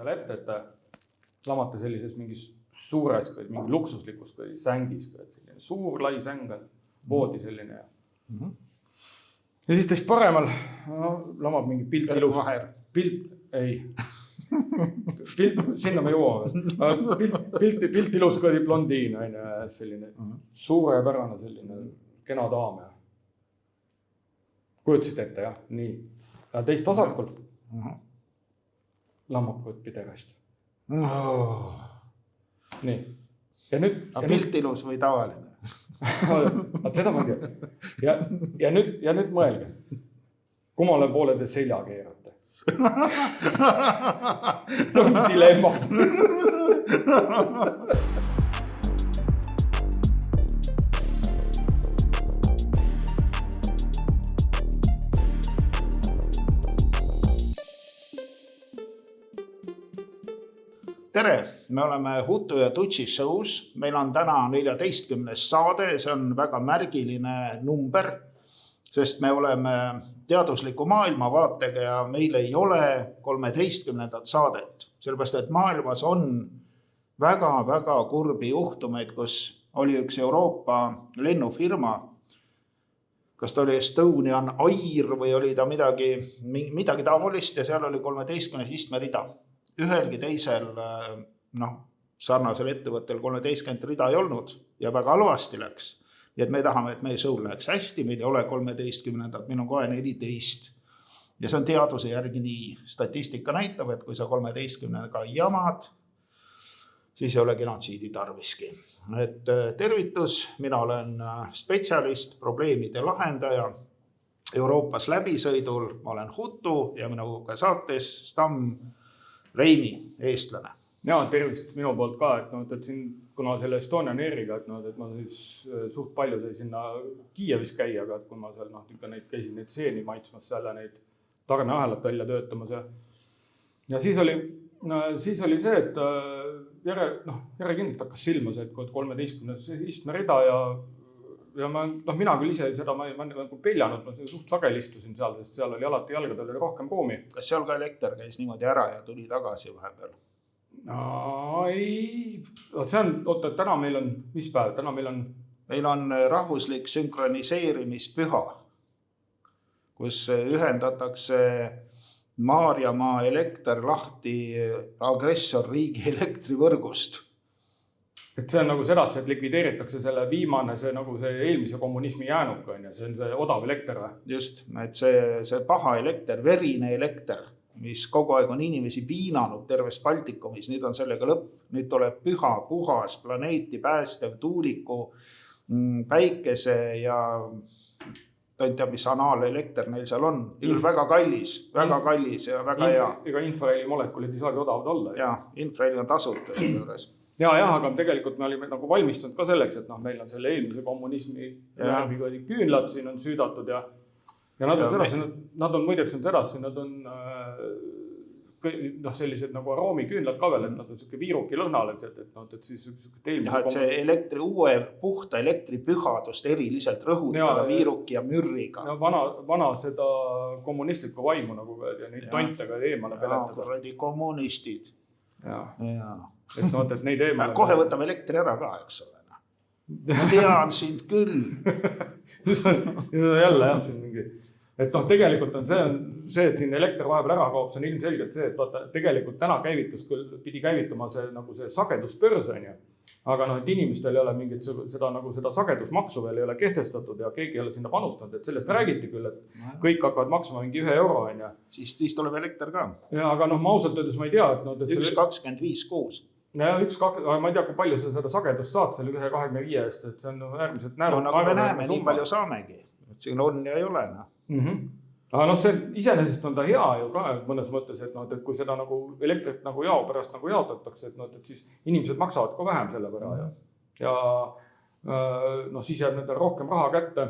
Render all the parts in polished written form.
endale ette, et lamate sellises mingis suures, mingi luksuslikus sängis, suur lai säng, voodi selline. Ja siis teist paremal lamab mingi pilt ilus. Ei. Sinna me jõuame. Pilt ilus blondiin, selline suurepärane selline kena daam. Kujutasid ette, jah? Nii. Ja teist vasakul lamab piderast. Nii. Ja nüüd... Pilt ilus või tavaline? Seda ma ei tea. Ja nüüd mõelge. Kummale poole te selja keerate? See on dilemma. Tere, me oleme Hutu ja Tutsi show's. Meil on täna 14. saade, see on väga märgiline number, sest me oleme teadusliku maailmavaatega ja meil ei ole 13. saadet. Sellepärast, et maailmas on väga kurbi juhtumeid, kus oli üks Euroopa lennufirma, kas ta oli Estonian Air või oli ta midagi taolist ja seal oli 13 istmerida. Ühelgi teisel sarnasel ettevõttel 13 rida ei olnud ja väga halvasti läks. Nii et me tahame, et meie show läheks hästi, meil ei ole 13, meil on kohe 14. Ja see on teaduse järgi nii. Statistika näitab, et kui sa 13-ga jamad, siis ei ole genotsiidi tarviski. Et tervitus, mina olen spetsialist, probleemide lahendaja Euroopas läbisõidul, ma olen Hutu ja minuga saates Stam Reimi, eestlane. Ja, tervist minu poolt ka, et siin, kuna selle Estonian Airiga, et ma siis suht palju sai sinna Kiievis käia, aga kui ma seal neid käisin neid seeni maitsmas seal ja neid tarneahelat välja töötamas. Ja siis oli see, et järjekindlalt hakkas silma see, et 13 istmerida ja mina küll ise seda ma peljanud, ma suht sageli istusin seal, sest seal oli alati jalgadel rohkem ruumi. Kas seal ka elekter käis niimoodi ära ja tuli tagasi vahepeal? Ei, see on, täna meil on, mis päev? Täna meil on rahvuslik sünkroniseerimispüha, kus ühendatakse Maarjamaa elekter lahti agressorriigi elektrivõrgust. Et see on nagu sedasi, et likvideeritakse selle viimane, see eelmise kommunismi jäänuk, see on see odav elekter. Just, et see paha elekter, verine elekter, mis kogu aeg on inimesi piinanud terves Baltikumis, nüüd on sellega lõpp. Nüüd tuleb püha, puhas, planeeti päästev, tuuliku, päikese ja ta ei tea, mis anaalelekter neil seal on. Väga kallis ja väga hea. Ega infraheeli molekulid ei saagi odavad olla. Ja, infraheeli on tasuta juures. Ja, aga tegelikult me olime valmistunud ka selleks, et meil on selle eelmise kommunismi küünlad siin on süüdatud ja nad on sedasi, nad on muideks sedasi, nad on sellised nagu aroomiküünlad ka veel, et nad on selline viiruki lõhnal, et siis et see uue puhta elektripühadust eriliselt rõhutada viiruki ja mürriga. Vana seda kommunistlikku vaimu nagu ja neid tontega eemale peletada. Kuradi kommunistid. Et neid eemale... Kohe võtame elektri ära ka, eks ole. Ma tean sind küll. Jälle jah, siin mingi... Et tegelikult on see, et siin elekter vahepeal ära kaob, see on ilmselgelt see, et tegelikult täna pidi käivituma see sageduspörs, aga et inimestel ei ole mingit seda sagedusmaksu veel ei ole kehtestatud ja keegi ei ole sinna panustanud, et sellest räägiti küll, et kõik hakkavad maksma mingi 1 euro. Siis tuleb elekter ka. Ja, aga ma ausalt öeldes ma ei tea, et... 1,25 Ja, ma ei tea, kui palju sa seda sagedust saad selle 1,25 eest, et see on äärmiselt näärud. Nagu me näeme, nii palju saamegi. Siin on ja ei ole. Aga see iseenesest on ta hea ju ka mõnes mõttes, et kui seda elektrit jao pärast jaotatakse, et siis inimesed maksavad ka vähem selle võrra. Ja siis jääb nendel rohkem raha kätte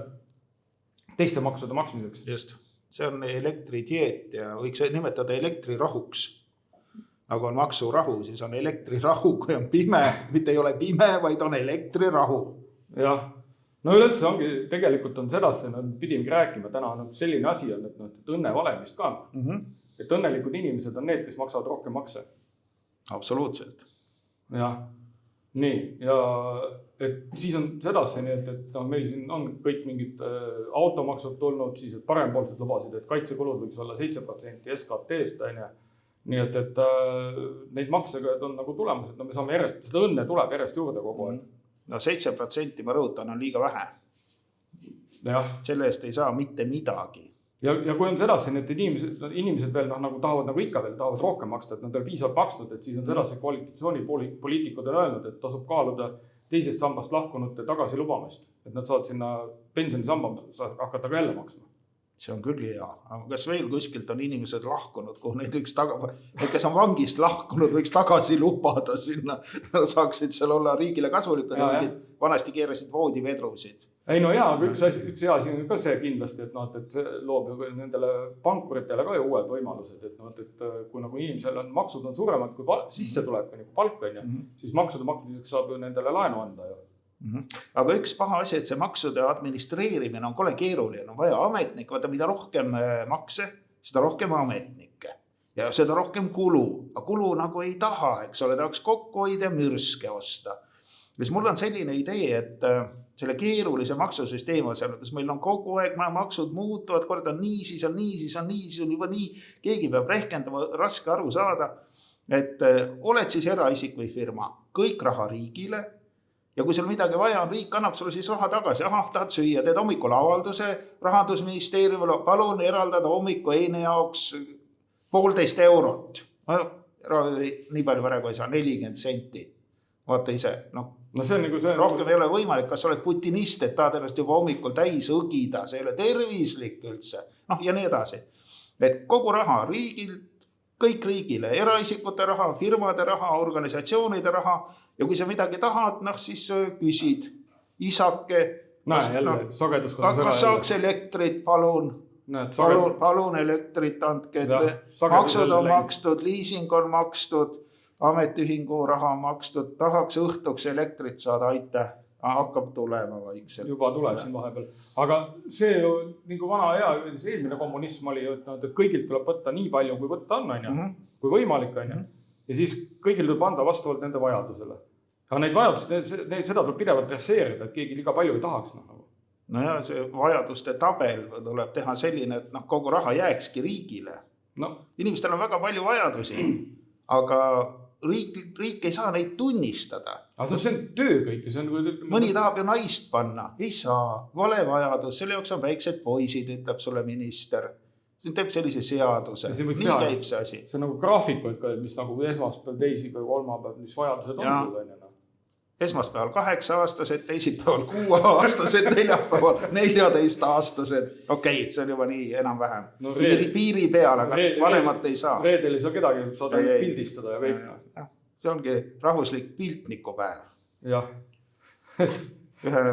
teiste maksude maksmiseks. Just, see on elektridieet ja võiks nimetada elektrirahuks. Nagu on maksurahu, siis on elektrirahu, kui on pime, mitte ei ole pime, vaid on elektrirahu. Jah. No üleüldse ongi, tegelikult on sedasi, pidimegi rääkima, täna on selline asi, et õnnevalemist ka. Et õnnelikud inimesed on need, kes maksavad rohkem makse. Absoluutselt. Jah, nii ja et siis on sedasi nii, et meil siin on kõik mingid automaksud tulnud, siis et parempoolsed lubasid, et kaitsekulud võiks olla 7% SKT-st, nii et neid maksega on nagu tulemus, et me saame järjest, seda õnne tuleb järjest juurde kogu aeg. No 7% ma rõhutan on liiga vähe. Jah. Selle eest ei saa mitte midagi. Ja kui on sedasi, et inimesed veel nagu tahavad nagu ikka veel tahavad rohkem maksta, et nad veel piisavalt maksnud, et siis on sedasi koalitsioonipoliitikud on öelnud, et tasub kaaluda teisest sambast lahkunute tagasi lubamist, et nad saavad sinna pensionisamba hakata ka jälle maksma. See on küll hea, aga kas veel kuskilt on inimesed lahkunud, kuhu neid võiks kes on vangist lahkunud, võiks tagasi lubada sinna, saaksid seal olla riigile kasulikud ja vanasti keerasid voodivedrusid. Ei no jaa, aga üks hea asi on ka see kindlasti, et see loob nendele pankuritele ka ju uued võimalused, et kui nagu inimesel on maksud on suuremad kui sisse tuleb ka nagu palk on, siis maksude maksmiseks saab ju nendele laenu anda ju. Aga üks paha asi, et see maksude administreerimine on kole keeruline, on vaja ametnikke, vaata mida rohkem makse, seda rohkem ametnikke ja seda rohkem kulu, aga kulu nagu ei taha, eks ole, tahaks kokku hoida mürske osta. Siis mul on selline idee, et selle keerulise maksusüsteemi on, kus meil on kogu aeg maksud muutuvad, kord on nii, siis on nii, siis on nii, siis on juba nii, keegi peab rehkendama, raske aru saada, et oled siis eraisik või firma, kõik raha riigile. Ja kui seal midagi vaja on, riik annab sulle siis raha tagasi. Tahad süüa, teed hommikul avalduse Rahandusministeeriumile, palun eraldada hommiku eine jaoks 1,5 eurot. Nii palju praegu ei saa, 40 senti. Vaata ise. No see on nagu see rohkem ei ole võimalik, kas oled putinist, et tahad ennast juba hommikul täis õgida, see ei ole tervislik üldse. Ja nii edasi. Et kogu raha riigilt, kõik riigile, eraisikute raha, firmade raha, organisatsioonide raha ja kui sa midagi tahad, siis küsid isake. Kas saaks elektrit, palun? Palun elektrit andke, maksud on makstud, liising on makstud, ametiühingu raha makstud, tahaks õhtuks elektrit saada, aitäh. Hakkab tulema vaikselt. Juba tuleb siin vahepeal. Aga see ju nagu vana hea, eelmine kommunism oli, et kõigilt tuleb võtta nii palju, kui võtta on, kui võimalik on. Ja siis kõigil tuleb anda vastavalt nende vajadusele. Aga neid vajadusi, seda tuleb pidevalt resseerida, et keegi liiga palju ei tahaks. No ja see vajaduste tabel tuleb teha selline, et kogu raha jääkski riigile. Inimestel on väga palju vajadusi, aga riik ei saa neid tunnistada. Aga see on töö kõik. Mõni tahab ju naist panna, ei saa, vale vajadus, selle jaoks on väiksed poisid, ütleb sulle minister. See teeb sellise seaduse, nii käib see asi. See on nagu graafikud, mis nagu esmaspäev, teisipäev, kolmapäev, mis vajadused on sul. Esmaspäeval 8-aastased, teisipäeval 6-aastased, neljapäeval 14-aastased. Okei, see on juba nii enam-vähem. Piiri peal, aga vanemat ei saa. Reedel ei saa kedagi, saad pildistada ja kõik. See ongi rahvuslik piltnikupäev. Jah. Ühe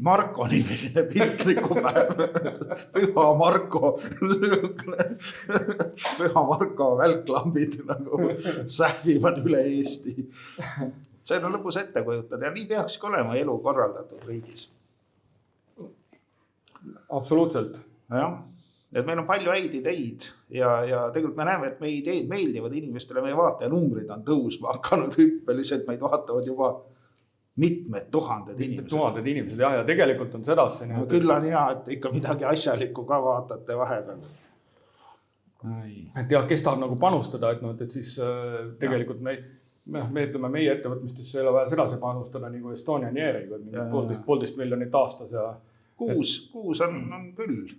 Marko nimeline piltnikupäev. Püha Marko. Püha Marko välklambid nagu sähvivad üle Eesti. See on lõpus ette kujutada ja nii peakski olema elu korraldatud riigis. Absoluutselt. Jah, et meil on palju häid ideid ja tegelikult me näeme, et meie ideed meeldivad inimestele, meie vaatajanumbrid on tõusma hakanud hüppeliselt, meid vaatavad juba mitmed tuhanded inimesed. Ja tegelikult on sedasi. Küll on hea, et ikka midagi asjalikku ka vaatate vahepeal. Et kes tahab nagu panustada, et siis tegelikult me ütleme meie ettevõtmistesse ei ole vaja sedasi panustada nagu Estonian Airiga, 1,5 miljonit aastas. Kuus on küll.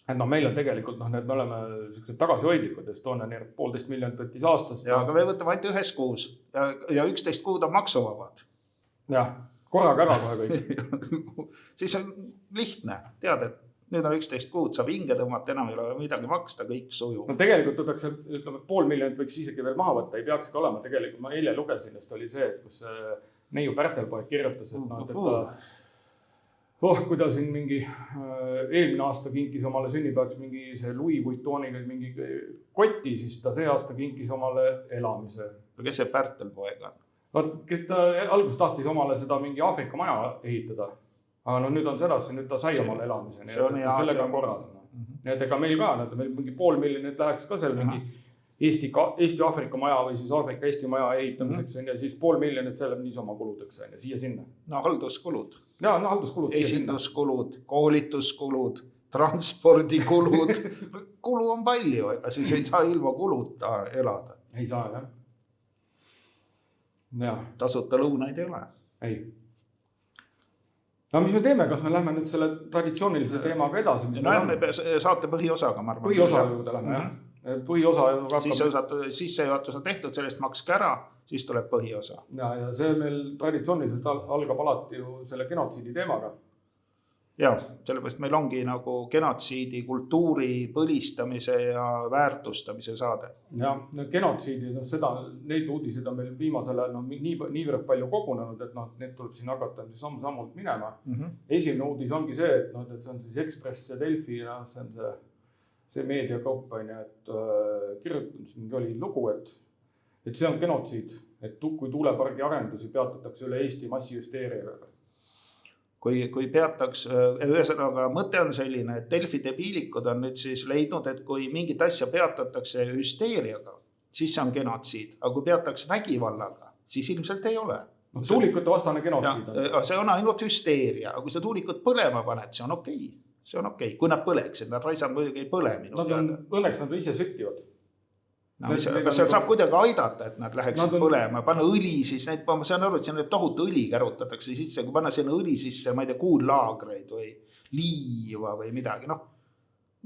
Et meil on tegelikult, me oleme tagasihoidlikud, Estonian Air 1,5 miljonit võttis aastas. Ja, aga me võtame ainult 1 kuus ja 11 kuud on maksuvabad. Jah, korraga ära kohe kõik. Siis on lihtne, tead, et nüüd on 11 kuud, saab hinge tõmmata, enam ei ole midagi maksta, kõik suju. Tegelikult võtaks, ütleme, 500 miljonit võiks isegi veel maha võtta, ei peakski olema. Tegelikult ma eile lugesin, et oli see, et kus Neiu Pärtelpoeg kirjutas, et kui ta siin mingi eelmine aasta kinkis omale sünnipäevaks mingi see Louis Vuittoniga mingi koti, siis ta see aasta kinkis omale elamise. Kes see Pärtelpoeg on? Kes ta alguses tahtis omale seda mingi Aafrika maja ehitada. Aga nüüd on sedasi, nüüd ta sai omale elamise. Sellega on korras. Nii et ega meil ka, meil mingi 500 miljonit läheks ka seal mingi Eesti-Aafrika maja või siis Aafrika-Eesti maja ehitamiseks ja siis 500 000 see läheb niisama kuludeks siia-sinna. No halduskulud. Ja, no halduskulud. Esinduskulud, koolituskulud, transpordikulud. Kulu on palju, ega siis ei saa ilma kuluta elada. Ei saa, jah. Ja. Tasuta lõunaid ei ole. Ei. No mis me teeme, kas me lähme nüüd selle traditsioonilise teemaga edasi? No me saate põhiosaga, ma arvan. Põhiosa juurde lähme, jah. Põhiosa sissejuhatus on tehtud, sellest makske ära, siis tuleb põhiosa. Ja see meil traditsiooniliselt algab alati ju selle genotsiidi teemaga. Ja, sellepärast meil ongi nagu genotsiidi, kultuuri põlistamise ja väärtustamise saade. Ja, genotsiidi, neid uudiseid on meil viimasel ajal niivõrd palju kogunenud, et need tuleb siin hakata samm-sammult minema. Esimene uudis ongi see, et see on siis Ekspress ja Delfi ja see on see meediakaup, et kirjutatud mingi oli lugu, et see on genotsiid, et kui tuulepargi arendusi peatatakse üle Eesti massihüsteeriaga. Kui peataks, ühesõnaga mõte on selline, et Delfi debiilikud on nüüd siis leidnud, et kui mingit asja peatatakse hüsteeriaga, siis see on genotsiid. Aga kui peataks vägivallaga, siis ilmselt ei ole. Tuulikute vastane genotsiid. See on ainult hüsteeria, aga kui sa tuulikud põlema paned, see on okei. See on okei, kui nad põleksid, nad raisad muidugi ei põle minu teada. Õnneks nad ise süttivad. Aga seal saab kuidagi aidata, et nad läheksid põlema, panna õli siis, ma saan aru, et siin tohutu õli kärutatakse sisse, kui panna sinna õli sisse, ma ei tea, kuullaagreid või liiva või midagi,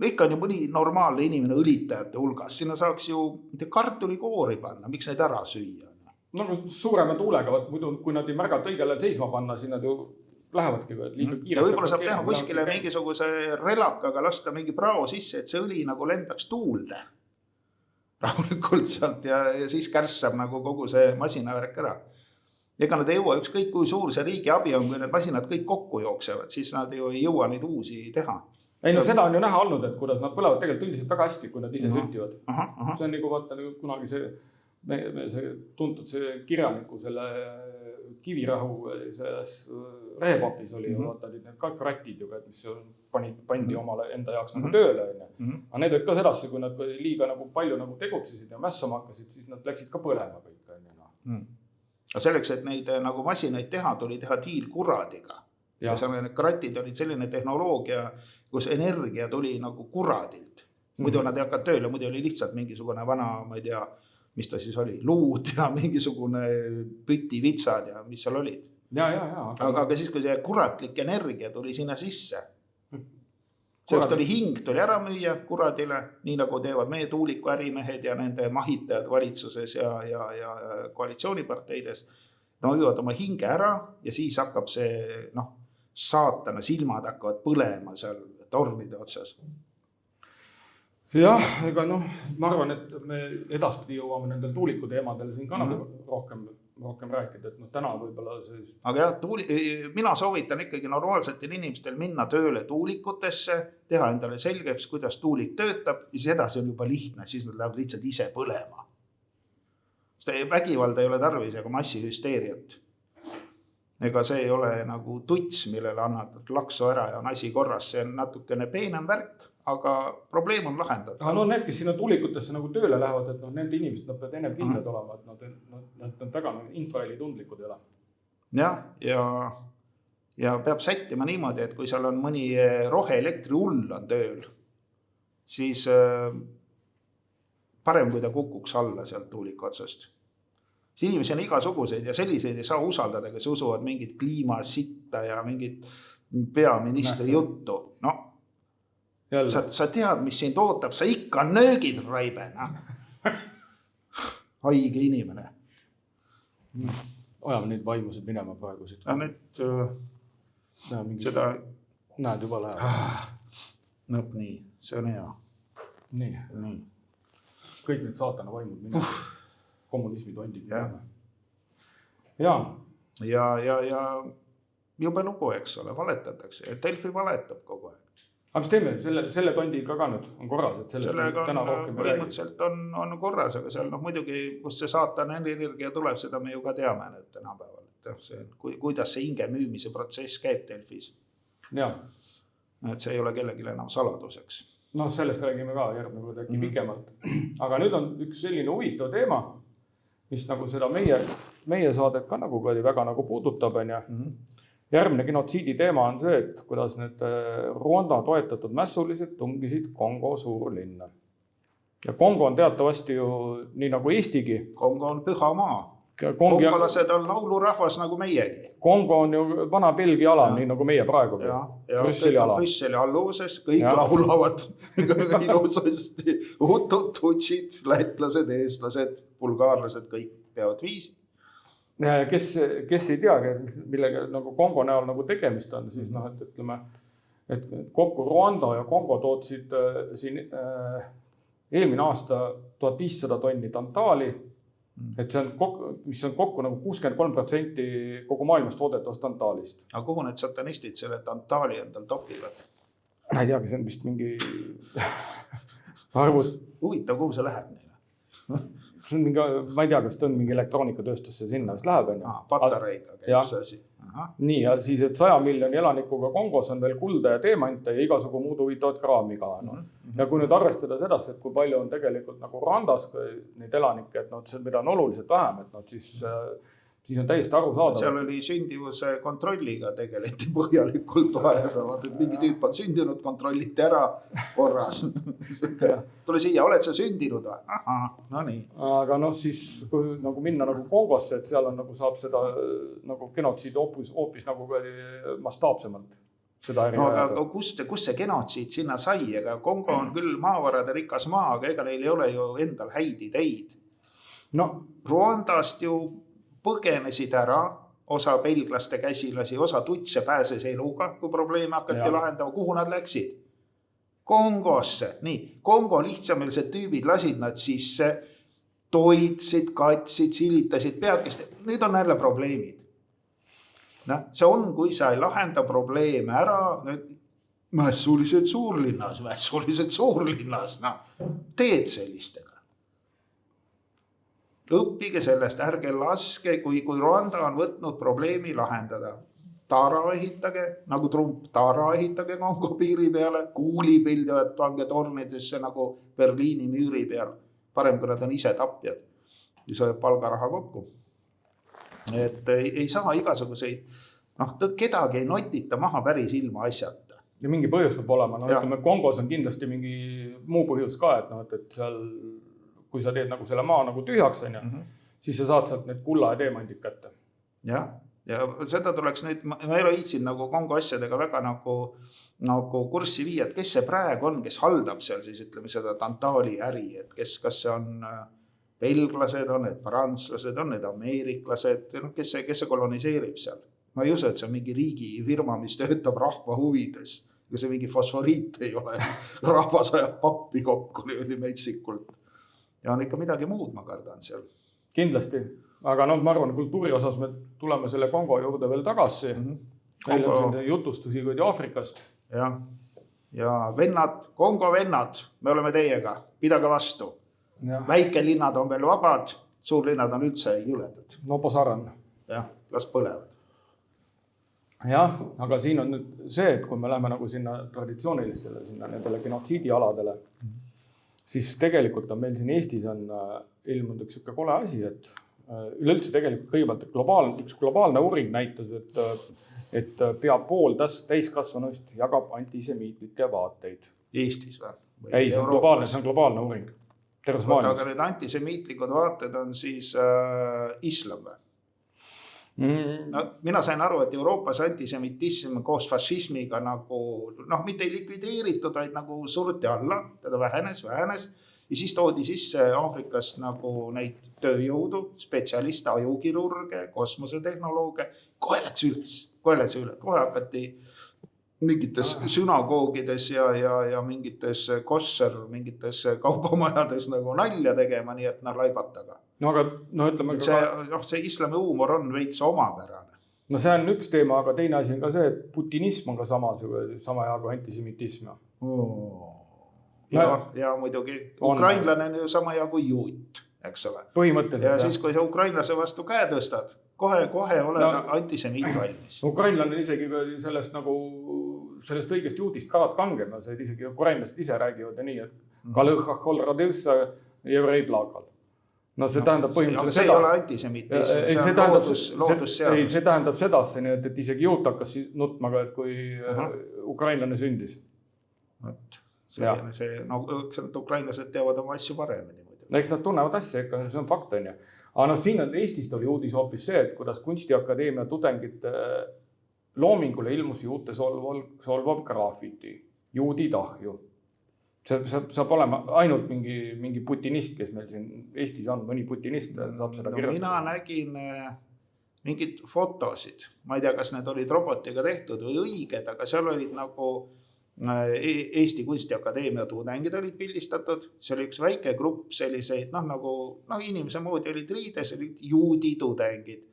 ikka on ju mõni normaalne inimene õlitajate hulgas, sinna saaks ju kartulikoori panna, miks neid ära süüa? No suurema tuulega, muidu kui nad ei märgata õigele seisma panna, siis nad ju lähevadki liiga kiiresti. Ja võibolla saab teha kuskile mingisuguse relakaga lasta mingi prao sisse, et see õli nagu lendaks tuulde. Rahulikult sealt ja siis kärssab nagu kogu see masinavärk ära. Ega nad ei jõua ükskõik kui suur see riigi abi on, kui need masinad kõik kokku jooksevad, siis nad ju ei jõua neid uusi teha. Ei, seda on ju näha olnud, et kuidas nad põlevad tegelikult üldiselt väga hästi, kui nad ise süttivad. See on nagu vaata kunagi see tuntud see kirjaniku selle Kivirahu selles rehepapis oli ju vaata need ka kratid ju, mis pandi omale enda jaoks nagu tööle. Aga need olid ka sedasi, kui nad liiga nagu palju nagu tegutsesid ja mässama hakkasid, siis nad läksid ka põlema kõik. Aga selleks, et neid nagu masinaid teha, tuli teha diil kuradiga. Ja need kratid olid selline tehnoloogia, kus energia tuli nagu kuradilt. Muidu nad ei hakka tööle, muidu oli lihtsalt mingisugune vana, ma ei tea, mis ta siis oli, luud ja mingisugune pütivitsad ja mis seal olid. Aga siis, kui see kuratlik energia tuli sinna sisse, sellest oli hing, tuli ära müüa kuradile, nii nagu teevad meie tuuliku ärimehed ja nende mahitajad valitsuses ja koalitsiooniparteides. No müüvad oma hinge ära ja siis hakkab see, saatana silmad hakkavad põlema seal tornide otsas. Jah, ega ma arvan, et me edaspidi jõuame nendel tuuliku teemadel siin ka nagu rohkem rääkida, et täna võib-olla see... Aga jah, mina soovitan ikkagi normaalsetel inimestel minna tööle tuulikutesse, teha endale selgeks, kuidas tuulik töötab ja siis edasi on juba lihtne, siis nad lähevad lihtsalt ise põlema. Vägivalda ei ole tarvis, aga massihüsteeriat. Ega see ei ole nagu tuts, millele annad laksu ära ja on asi korras, see on natukene peenem värk. Aga probleem on lahendatud. Aga need, kes sinna tuulikutesse nagu tööle lähevad, et nende inimesed, nad peavad ennem kindlad olema, et nad väga infraheli tundlikud ei ole. Ja peab sättima niimoodi, et kui seal on mõni roheelektri hull on tööl, siis parem, kui ta kukuks alla sealt tuuliku otsast. See inimesi on igasuguseid ja selliseid ei saa usaldada, kes usuvad mingit kliimasitta ja mingit peaministri juttu. Sa tead, mis sind ootab, sa ikka nöögid raibena. Haige inimene. Ajame neid vaimused minema praegu siit. Nüüd seda... Näed juba läheb. Nii, see on hea. Nii. Kõik need saatana vaimud minema. Kommunismi tondid. Ja jube lugu, eks ole, valetatakse. Delfi valetab kogu aeg. Aga mis teeme, selle tondiga ka nüüd on korras, et sellega põhimõtteliselt on korras, aga seal muidugi, kus see saatan energia tuleb, seda me ju ka teame nüüd tänapäeval, et kuidas see hinge müümise protsess käib Delfis. Et see ei ole kellelegi enam saladuseks. Noh, sellest räägime ka järgmine kord äkki pikemalt. Aga nüüd on üks selline huvitav teema, mis nagu seda meie saadet ka nagu väga nagu puudutab. Järgmine genotsiidi teema on see, et kuidas need Rwanda toetatud mässulised tungisid Kongo suurlinna. Ja Kongo on teatavasti ju nii nagu Eestigi. Kongo on püha maa. Kongolased on laulurahvas nagu meiegi. Kongo on ju vana Belgia ala, nii nagu meie praegu. Ja Brüsseli alluvuses, kõik laulavad ilusasti. Hutud, tutsid, lätlased, eestlased, bulgaarlased, kõik peavad viisi. Kes ei teagi, millega nagu Kongo näol nagu tegemist on, siis et ütleme, et kokku Rwanda ja Kongo tootsid siin eelmine aasta 1500 tonni tantaali, et see on mis on kokku nagu 63% kogu maailmas toodetavast tantaalist. Aga kuhu need satanistid selle tantaali endal topivad? Ma ei teagi, see on vist mingi arvus. Huvitav, kuhu see läheb neile? See on mingi, ma ei tea, kas ta on mingi elektroonikatööstusse sinna, mis läheb. Patareiga käib see asi. Nii, ja siis, et 100 miljoni elanikuga Kongos on veel kulda ja teemante ja igasugu muud huvitavat kraami ka. Ja kui nüüd arvestada seda, et kui palju on tegelikult nagu Rwandas neid elanikke, et see mida on oluliselt vähem, et siis on täiesti aru saada. Seal oli sündivuse kontrolliga tegeleti põhjalikult vahepeal, et mingi tüüp on sündinud, kontrolliti ära korras. Tule siia, oled sa sündinud või? Aha, no nii. Aga siis kui nagu minna nagu Kongosse, et seal on nagu saab seda nagu genotsiid hoopis nagu mastaapsemalt. Aga kust see genotsiid sinna sai? Ega Kongo on küll maavarade rikas maa, aga ega neil ei ole ju endal häid ideid. Rwandast ju põgenesid ära, osa belglaste käsilasi, osa tutse pääses eluga, kui probleeme hakati lahendama. Kuhu nad läksid? Kongosse. Nii, Kongo lihtsameelsed tüübid lasid nad sisse, toitsid, katsid, silitasid peadkest. Need on jälle probleemid. See on, kui sa ei lahenda probleeme ära, mässulised suurlinnas, teed sellistega. Õppige sellest, ärge laske, kui Rwanda on võtnud probleemi lahendada. Tara ehitage, nagu Trump, tara ehitage Kongo piiri peale, kuulipildivad pange tornidesse nagu Berliini müüri peal. Parem, kui nad on ise tapjad, siis hoiab palgaraha kokku. Et ei saa igasuguseid, kedagi ei notita maha päris ilma asjata. Ja mingi põhjus peab olema, ütleme, Kongos on kindlasti mingi muu põhjus ka, et seal, kui sa teed nagu selle maa nagu tühjaks, siis sa saad sealt need kulla ja teemandid kätte. Ja seda tuleks nüüd, ma ei ole viitsin nagu Kongo asjadega väga nagu kurssi viia, et kes see praegu on, kes haldab seal siis, ütleme, seda tantaali äri, et kas see on belglased, on need prantslased, on need ameeriklased, kes see koloniseerib seal. Ma ei usu, et see on mingi riigi firma, mis töötab rahva huvides. Kui see mingi fosforiit ei ole, rahvas ajab pappi kokku metsikult. Ja on ikka midagi muud, ma kardan seal. Kindlasti, aga ma arvan, kultuuri osas me tuleme selle Kongo juurde veel tagasi. Meil on siin jutustusi kui Aafrikast. Ja vennad, Kongo vennad, me oleme teiega, pidage vastu. Väikelinnad on veel vabad, suurlinnad on üldse jõledad. No posaran. Las põlevad. Aga siin on nüüd see, et kui me läheme nagu sinna traditsioonilistele, sinna nendele genotsiidi aladele, siis tegelikult on meil siin Eestis on ilmunud üks kole asi, et üleüldse tegelikult kõigepealt üks globaalne uuring näitas, et pea pool täiskasvanuist jagab antisemiitlikke vaateid. Eestis või? Ei, see on globaalne uuring. Aga need antisemiitlikud vaated on siis islam või? Mina sain aru, et Euroopas antisemitism koos fašismiga nagu, mitte ei likvideeritud, vaid nagu surti alla, teda vähenes. Ja siis toodi sisse Aafrikast nagu neid tööjõudu, spetsialiste, ajukirurge, kosmosetehnolooge. Kohe läks üles. Kohe hakati mingites sünagoogides ja mingites mingites kaubamajades nagu nalja tegema, nii et laibataga. Aga ütleme see islami huumor on veits omapärane. See on üks teema, aga teine asi on ka see, et putinism on ka sama hea kui antisemitism. Ja muidugi. Ukrainlane on ju sama hea kui juut, eks ole. Põhimõtteliselt. Ja siis, kui sa ukrainlase vastu käe tõstad, kohe oled antisemiit valmis. Ukrainlane isegi sellest nagu sellest õigest juudist Karat Kanger, no see isegi ukrainlased ise räägivad ja nii, et Kalõhhahol radivsa jevrei plakal. No see tähendab põhimõtteliselt seda. Aga see ei ole antisemitism, see on loodusseadus. See tähendab seda, et isegi juut hakkas nutma ka, et kui ukrainlane sündis. Ukrainlased teavad oma asju paremini. Eks nad tunnevad asja ikka, see on fakt, on ju. Aga siin Eestist oli uudis hoopis see, et kuidas Kunstiakadeemia tudengite loomingule ilmus juute solvav graffiti, juudid ahju. See saab olema ainult mingi putinist, kes meil siin Eestis on, mõni putinist saab seda kirjutada. Mina nägin mingid fotosid, ma ei tea, kas need olid robotiga tehtud või õiged, aga seal olid nagu Eesti Kunstiakadeemia tudengid olid pildistatud, see oli üks väike grupp selliseid, nagu inimese moodi olid riides, olid juudi tudengid.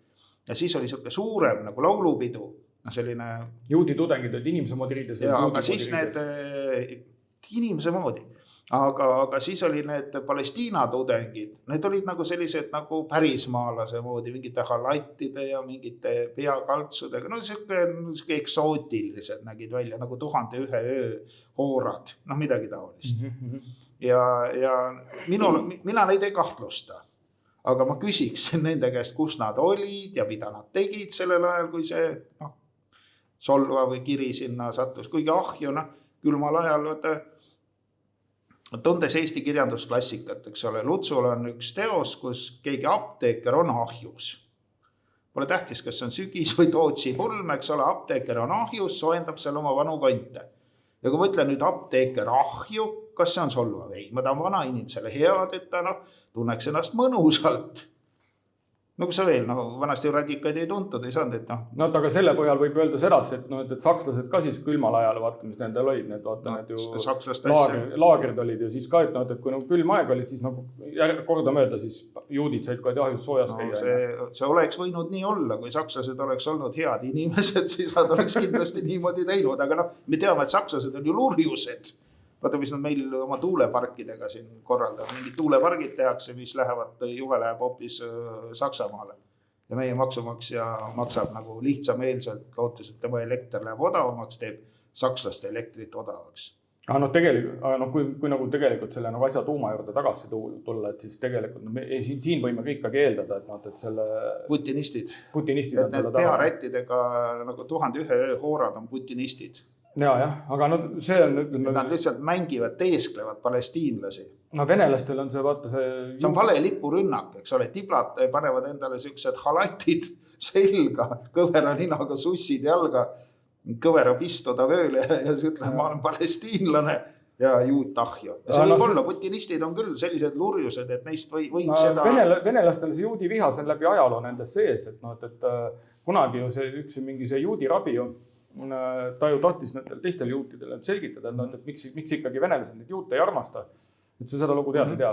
Ja siis oli selline suurem nagu laulupidu, selline. Juudi tudengid olid inimese moodi riides. Aga siis need inimese moodi. Aga siis oli need Palestiina tudengid, need olid nagu sellised nagu pärismaalase moodi, mingite halattide ja mingite peakaltsudega, selline eksootilised nägid välja nagu 1001 öö hoorad, midagi taolist. Ja mina neid ei kahtlusta, aga ma küsiksin nende käest, kus nad olid ja mida nad tegid sellel ajal, kui see solva või kiri sinna sattus, kuigi ahju, külmal ajal tundes Eesti kirjandusklassikat, eks ole, Lutsul on üks teos, kus keegi apteeker on ahjus. Pole tähtis, kas on sügis või Tootsi pulm, eks ole, apteeker on ahjus, soendab seal oma vanu konte. Ja kui ma ütlen nüüd apteeker ahju, kas see on solvav? Ei, ma tahan vana inimesele head, et ta tunneks ennast mõnusalt. Nagu sa veel, vanasti radikaid ei tuntud, ei saanud, et aga selle põhjal võib öelda sedasi, et sakslased ka siis külmal ajal, vaata, mis nendel olid, need ju laagrid olid ja siis ka, et kui külm aeg olid, siis korda mööda, siis juudid said ka ahjus soojas käia. See oleks võinud nii olla, kui sakslased oleks olnud head inimesed, siis nad oleks kindlasti niimoodi teinud, aga me teame, et sakslased on ju lurjused. Vaata, mis nad meil oma tuuleparkidega siin korraldavad. Mingid tuulepargid tehakse, mis juhe läheb hoopis Saksamaale. Ja meie maksumaksja maksab nagu lihtsameelselt, lootes, et tema elekter läheb odavamaks, teeb sakslaste elektrit odavaks. Kui nagu tegelikult selle asja tuuma juurde tagasi tulla, et siis tegelikult siin võime ka ikkagi eeldada, et selle putinistid. Et need pearättidega nagu 1001 öö hoorad on putinistid. Aga see on... Nad lihtsalt mängivad, teesklevad palestiinlasi. Venelastel on see, vaata see... See on vale lipurünnak, eks ole, tiblad panevad endale sellised halatid selga, kõvera ninaga sussid jalga, kõvera pistoda vööle ja ütleb, ma olen palestiinlane ja juut ahju. Ja see võib olla, putinistid on küll sellised lurjused, et neist võib seda... Venelastel see juudi vihas on läbi ajaloo nendes sees, et kunagi ju see juudi rabi ju ta ju tahtis teistel juutidele selgitada, et miks ikkagi venelased neid juute ei armasta. Et sa seda lugu tead, ei tea?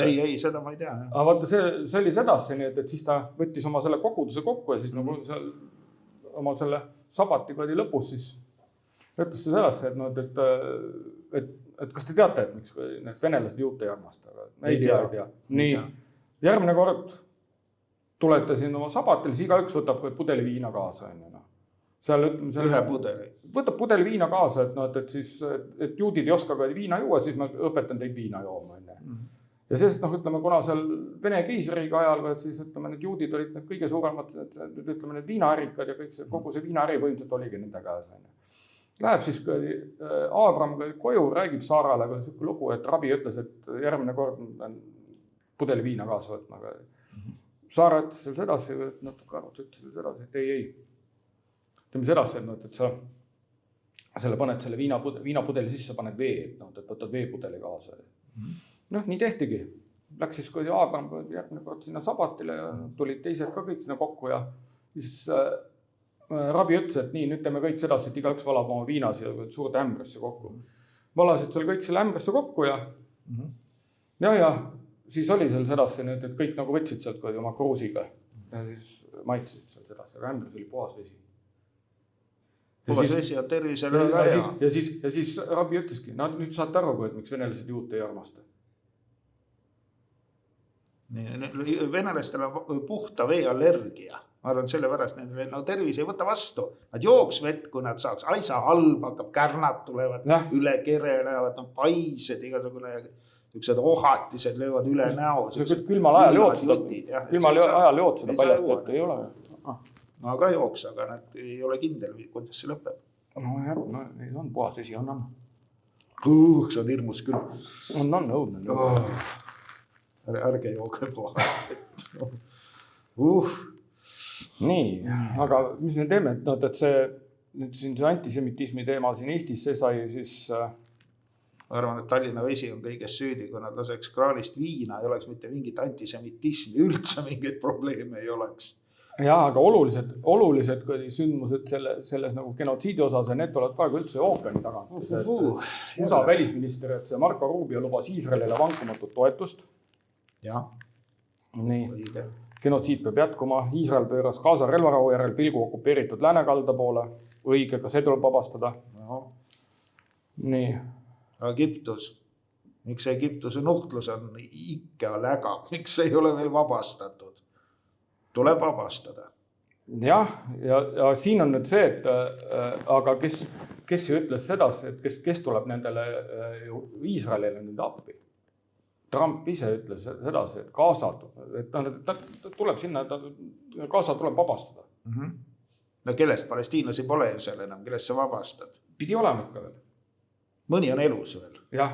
Ei, seda ma ei tea. Aga vaata, see oli sedasi, et siis ta võttis oma selle koguduse kokku ja siis nagu oma selle sabati lõpus siis ütles sedasi, et kas te teate, et miks need venelased juute ei armasta? Ei tea. Nii, järgmine kord tulete siin oma sabatil, siis igaüks võtab pudeli viina kaasa. Ühe pudeli. Võtab pudeli viina kaasa, et juudid ei oska ka viina juua, siis ma õpetan teid viina jooma. Ja siis, kuna seal Vene keisriga ajal, siis need juudid olid need kõige suuremad, need viinaärikad ja kogu see viinaäri põhimõtteliselt oligi nende käes. Läheb siis Aabram koju, räägib Saarale selline lugu, et rabi ütles, et järgmine kord pudeli viina kaasa võtma. Saara ütles seal sedasi, natuke arvut ütles sedasi, et ei. Teeme sedasi, et sa selle paned selle viinapudeli sisse, paned vee, et võtad veepudeli kaasa. Nii tehtigi. Läks siis, kui Aabram järgmine kord sinna sabatile ja tulid teised ka kõik sinna kokku ja siis rabi ütles, et nii, nüüd teeme kõik sedasi, et igaüks valab oma viina siia suurde ämbrisse kokku. Valasid seal kõik selle ämbrisse kokku ja siis oli seal sedasi, et kõik nagu võtsid sealt oma kruusiga ja siis maitsid seal sedasi, aga ämbris oli puhas vesi. Puhas vesi on tervisele väga hea. Ja siis rabi ütleski, nüüd saate aru, et miks venelased juute ei armasta. Venelastel on puhta vee allergia. Ma arvan, sellepärast nendele tervis ei võta vastu. Nad jooks vett, kui nad saaks. Aisa halb, hakkab kärnad tulevad üle kere, lähevad paised, igasugune üksed ohatised löövad üle näo. Külmal ajal jood seda paljast vett ei ole. No ka jooks, aga nad ei ole kindel, kuidas see lõpeb. No on puhas vesi, on. See on hirmus küll. On õudne. Ärge jooge puhast vett. Nii, aga mis me teeme, et see antisemitismi teema siin Eestis, see sai siis... Ma arvan, et Tallinna vesi on kõiges süüdi, kui nad laseks kraanist viina, ei oleks mitte mingit antisemitismi, üldse mingeid probleeme ei oleks. Ja, aga olulised sündmused selles nagu genotsiidi osas ja need tulevad praegu üldse ookeani tagant. USA välisminister, et see Marco Rubio lubas Iisraelile vankumatut toetust. Jah. Nii. Genotsiid peab jätkuma. Iisrael pööras Gaza relvarahu järel pilgu okupeeritud läänekalda poole. Õige, ka see tuleb vabastada. Nii. Egiptus. Miks Egiptuse nuhtlus on ikka läga? Miks ei ole veel vabastatud? Tuleb vabastada. Jah, ja siin on nüüd see, et aga kes ju ütles seda, et kes tuleb nendele Iisraelile nüüd appi? Trump ise ütles sedasi, et Gaza tuleb sinna, Gaza tuleb vabastada. No kellest palestiinlasi pole ju seal enam, kellest sa vabastad? Pidi olema ikka veel. Mõni on elus veel. Jah.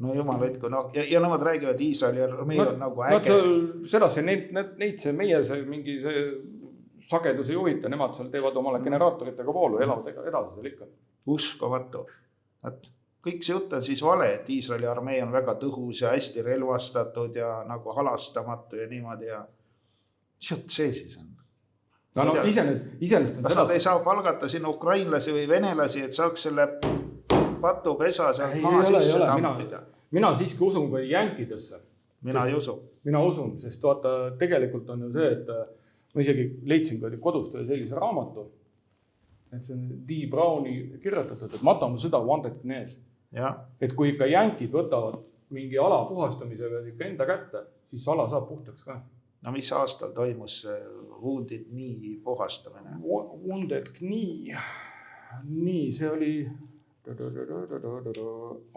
No jumal võitku, ja nemad räägivad Iisraeli armee on nagu äge. Sedasi, neid see meie mingi sagedus ei huvita, nemad seal teevad omale generaatoritega voolu, elavad edasi seal ikka. Uskumatu. Kõik see jutt on siis vale, et Iisraeli armee on väga tõhus ja hästi relvastatud ja nagu halastamatu ja niimoodi ja see siis on. No iseenesest on kas nad ei saa palgata sinna ukrainlasi või venelasi, et saaks selle patupesa seal maa sisse tampida? Mina siiski usun kui jänkidesse. Mina ei usu. Mina usun, sest vaata, tegelikult on ju see, et ma isegi leidsin kodust sellise raamatu, et see on D. Browni kirjutatud, et matame süda Wounded Knees. Et kui ikka jänkid võtavad mingi ala puhastamisega ikka enda kätte, siis ala saab puhtaks ka. No mis aastal toimus Wounded Knee puhastamine? Wounded Knee. Nii, see oli...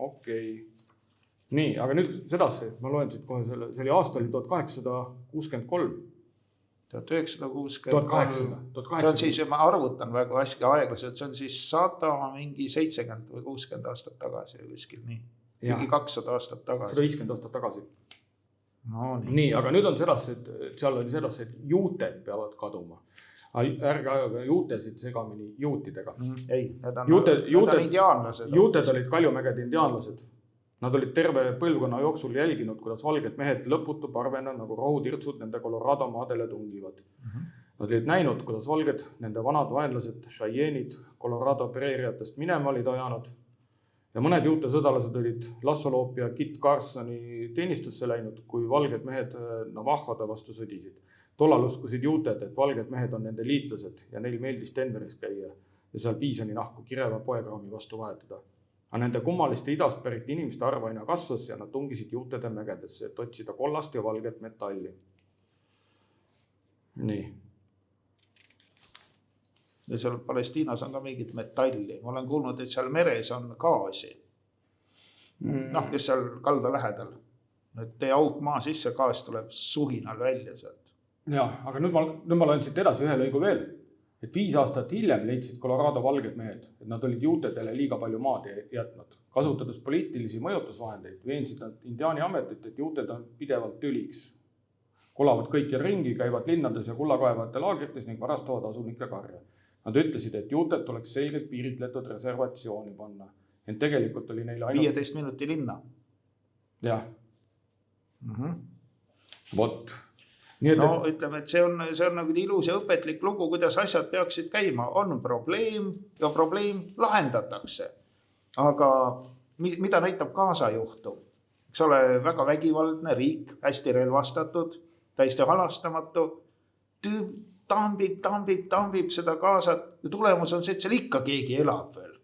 Okei. Nii, aga nüüd sedasi, ma loen siit kohe selle, see oli aasta oli 1863. 1963. See on siis, ma arvutan väga hästi aeglaselt, see on siis 70 või 60 aastat tagasi või kuskil nii. Mingi 200 aastat tagasi. 150 aastat tagasi. No, nii, aga nüüd on sedasi, et seal oli sedasi, et juuted peavad kaduma. Ärge ajaga juutesid segamini juutidega. Ei, need on indiaanlased. Juuted olid Kaljumägede indiaanlased. Nad olid terve põlvkonna jooksul jälginud, kuidas valged mehed lõputu parvena nagu rohutirtsud nende Colorado maadele tungivad. Nad olid näinud, kuidas valged nende vanad vaenlased, Cheyennid, Colorado preeriatest minema olid ajanud. Ja mõned juutesõdalased olid Lassoloop ja Kit Carsoni teenistusse läinud, kui valged mehed Navahode vastu sõdisid. Tollal uskusid juuted, et valged mehed on nende liitlased ja neil meeldis Denveris käia ja seal piisoni nahku kireva poekraami vastu vahetada. Aga nende kummaliste idast pärit inimeste arv aina kasvas ja nad tungisid juutede mägedesse, et otsida kollast ja valget metalli. Nii. Ja seal Palestiinas on ka mingit metalli. Ma olen kuulnud, et seal meres on gaasi. Kes seal kalda lähedal. Et tee auk maa sisse, gaas tuleb suhinal välja sealt. Ja, aga nüüd ma loen siit edasi ühe lõigu veel, et 5 aastat hiljem leidsid Colorado valged mehed, et nad olid juutedele liiga palju maad jätnud. Kasutades poliitilisi mõjutusvahendeid, veensid nad indiaani ametit, et juuted on pidevalt tüliks. Kolavad kõikjal ringi, käivad linnades ja kullakaevate laagrites ning varastavad asunike karja. Nad ütlesid, et juuted tuleks selgelt piiritletud reservatsiooni panna. Ent tegelikult oli neile ainult... 15 minuti linna. Jah. Vot. No ütleme, et see on nagu ilus ja õpetlik lugu, kuidas asjad peaksid käima. On probleem ja probleem lahendatakse. Aga mida näitab Gaza juhtum? Eks ole, väga vägivaldne riik, hästi relvastatud, täiesti halastamatu. Tambib seda Gazat ja tulemus on see, et seal ikka keegi elab veel.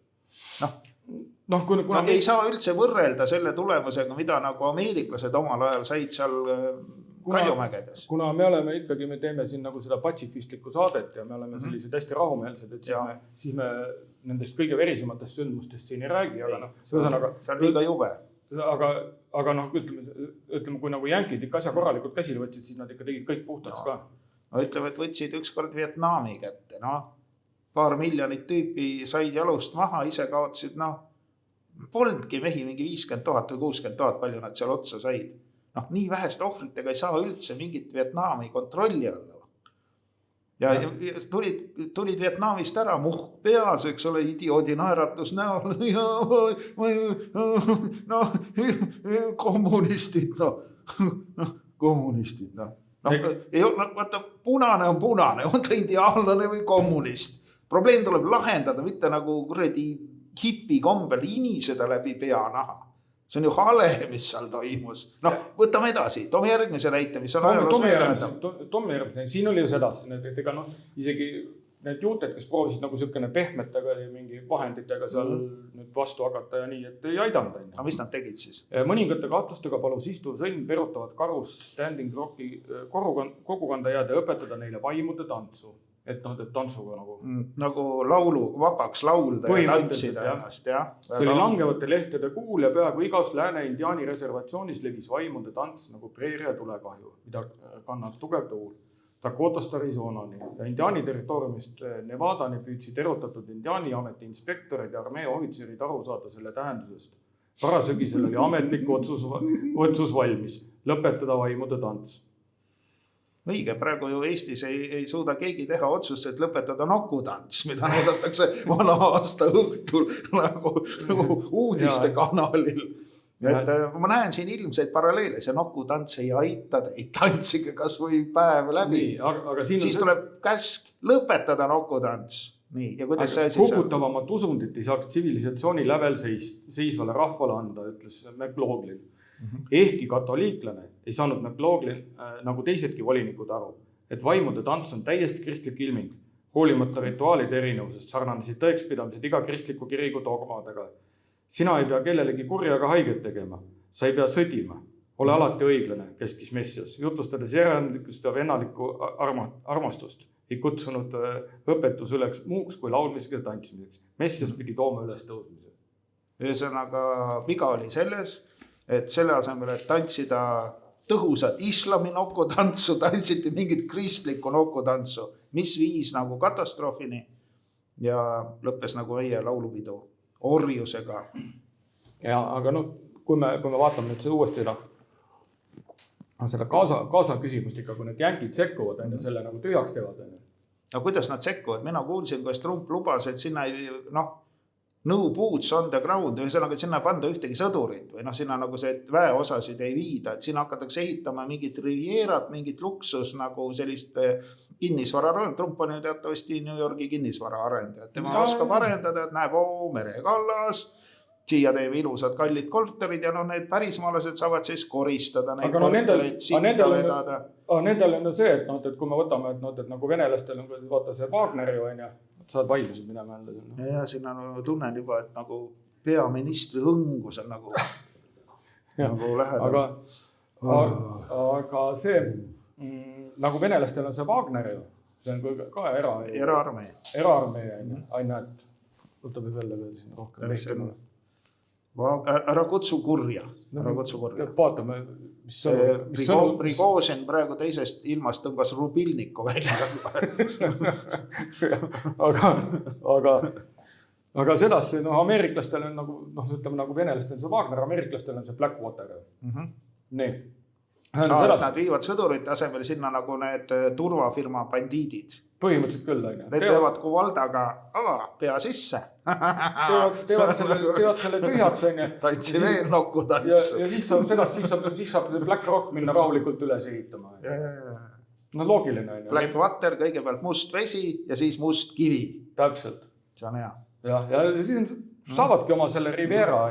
Ei saa üldse võrrelda selle tulemusega, mida nagu ameeriklased omal ajal said seal Kaljumägedes. Kuna me oleme ikkagi, me teeme siin nagu seda patsifistlikku saadet ja me oleme sellised hästi rahumeelsed, et siis me nendest kõige verisematest sündmustest siin ei räägi, aga noh, ühesõnaga. See on liiga jube. Aga noh, ütleme, kui nagu jänkid ikka asja korralikult käsile võtsid, siis nad ikka tegid kõik puhtaks ka. No ütleme, et võtsid ükskord Vietnami kätte, paar miljonit tüüpi said jalust maha, ise kaotsid, polnudki mehi mingi 50 000 või 60 000, palju nad seal otsa said. Nii väheste ohvritega ei saa üldse mingit Vietnami kontrolli alla. Ja tulid Vietnamist ära, muhk peas, eks ole, idioodi naeratus näol. Kommunistid, kommunistid, vaata, punane on punane, on ta indiaanlane või kommunist. Probleem tuleb lahendada, mitte nagu kuredi hipi kombel iniseda läbi pea naha. See on ju hale, mis seal toimus. Võtame edasi, toome järgmise näite, mis on ajaloos. Toome järgmise, siin oli ju sedasi, et ega isegi need juuted, kes proovisid nagu selline pehmetega ja mingi vahenditega seal nüüd vastu hakata ja nii, et ei aidanud. Aga mis nad tegid siis? Mõningate kahtlustega palus istuv sõnn perutavad karus Standing Rocki kogukanda jääda ja õpetada neile vaimude tantsu. Et tantsuga nagu. Nagu laulu, vabaks laulda ja tantsida ennast, jah. See oli langevate lehtede kuul ja peaaegu igas lääne indiaani reservatsioonis levis vaimude tants nagu preeria tulekahju, mida kannab tugev tuul. Dakotast Arizonani ja indiaani territooriumist Nevadani püüdsid erutatud indiaani ameti inspektorid ja armee ohvitserid aru saada selle tähendusest. Parasügisel oli ametlik otsus valmis, lõpetada vaimude tants. Õige, praegu ju Eestis ei suuda keegi teha otsust, et lõpetada nokutants, mida näidatakse vana aasta õhtul nagu uudiste kanalil. Et ma näen siin ilmseid paralleele, see nokutants ei aita, ei tantsige kas või päev läbi. Siis tuleb käsk lõpetada nokutants. Nii, ja kuidas see siis kukutavamat usundit ei saaks tsivilisatsiooni lävel seisvale rahvale anda, ütles McLaughlin. Ehkki katoliiklane ei saanud McLaughlin nagu teisedki volinikud aru, et vaimude tants on täiesti kristlik ilming, hoolimata rituaalide erinevusest, sarnanesid tõekspidamised iga kristliku kirigu dogmadega. Sina ei pea kellelegi kurja ega haiget tegema, sa ei pea sõdima, ole alati õiglane, käskis Messias, jutlustades järandlikust ja vennalikku armastust, ei kutsunud õpetus üleks muuks kui laulmisega ja tantsimiseks. Messias pidi tooma üles tõusmise. Ühesõnaga, viga oli selles, et selle asemel, et tantsida tõhusat islami nokutantsu, tantsiti mingit kristlikku nokutantsu, mis viis nagu katastroofini ja lõppes nagu meie laulupidu orjusega. Ja, aga kui me vaatame nüüd see uuesti selle kaasa küsimust ikka, kui need jänkid sekkuvad, selle nagu tühjaks teevad. No kuidas nad sekkuvad? Mina kuulsin, kuidas Trump lubas, et sinna no boots on the ground, ühesõnaga, et sinna panda ühtegi sõdurit või sinna nagu see väeosasid ei viida, et sinna hakatakse ehitama mingit rivierat, mingit luksus nagu sellist kinnisvara arendajat. Trump on ju teatavasti New Yorgi kinnisvara arendajat. Tema oskab arendada, et näeb, merekallas, siia teeme ilusad kallid korterid ja need pärismaalased saavad siis koristada neid kortereid, sinna vedada. Nendel on see, et kui me võtame, et nagu venelastel on vaata see Wagneri on ja saad vaidlusid minema jälle. Ja sinna tunnen juba, et nagu peaministri õngus on nagu lähedal. eraarmee. Aina, et võtab jälle siin rohkem. Ära kutsu kurja. Vaatame, mis on. Prigozhin praegu teisest ilmast tõmbas Rubilniku välja. Aga sedasi, ameeriklastel on nagu venelastel on see Wagner, ameeriklastel on see Blackwater. Nii. Nad viivad sõdurite asemel sinna nagu need turvafirma bandiidid. Põhimõtteliselt küll. Need teevad Kuvaldaga pea sisse. Teevad selle tühjaks. Tantsi veel nokutants. Ja siis saab Black Rock minna rahulikult üles ehitama. Loogiline. Blackwater, kõigepealt must vesi ja siis must kivi. Täpselt. See on hea. Ja siis saavadki oma selle Riviera.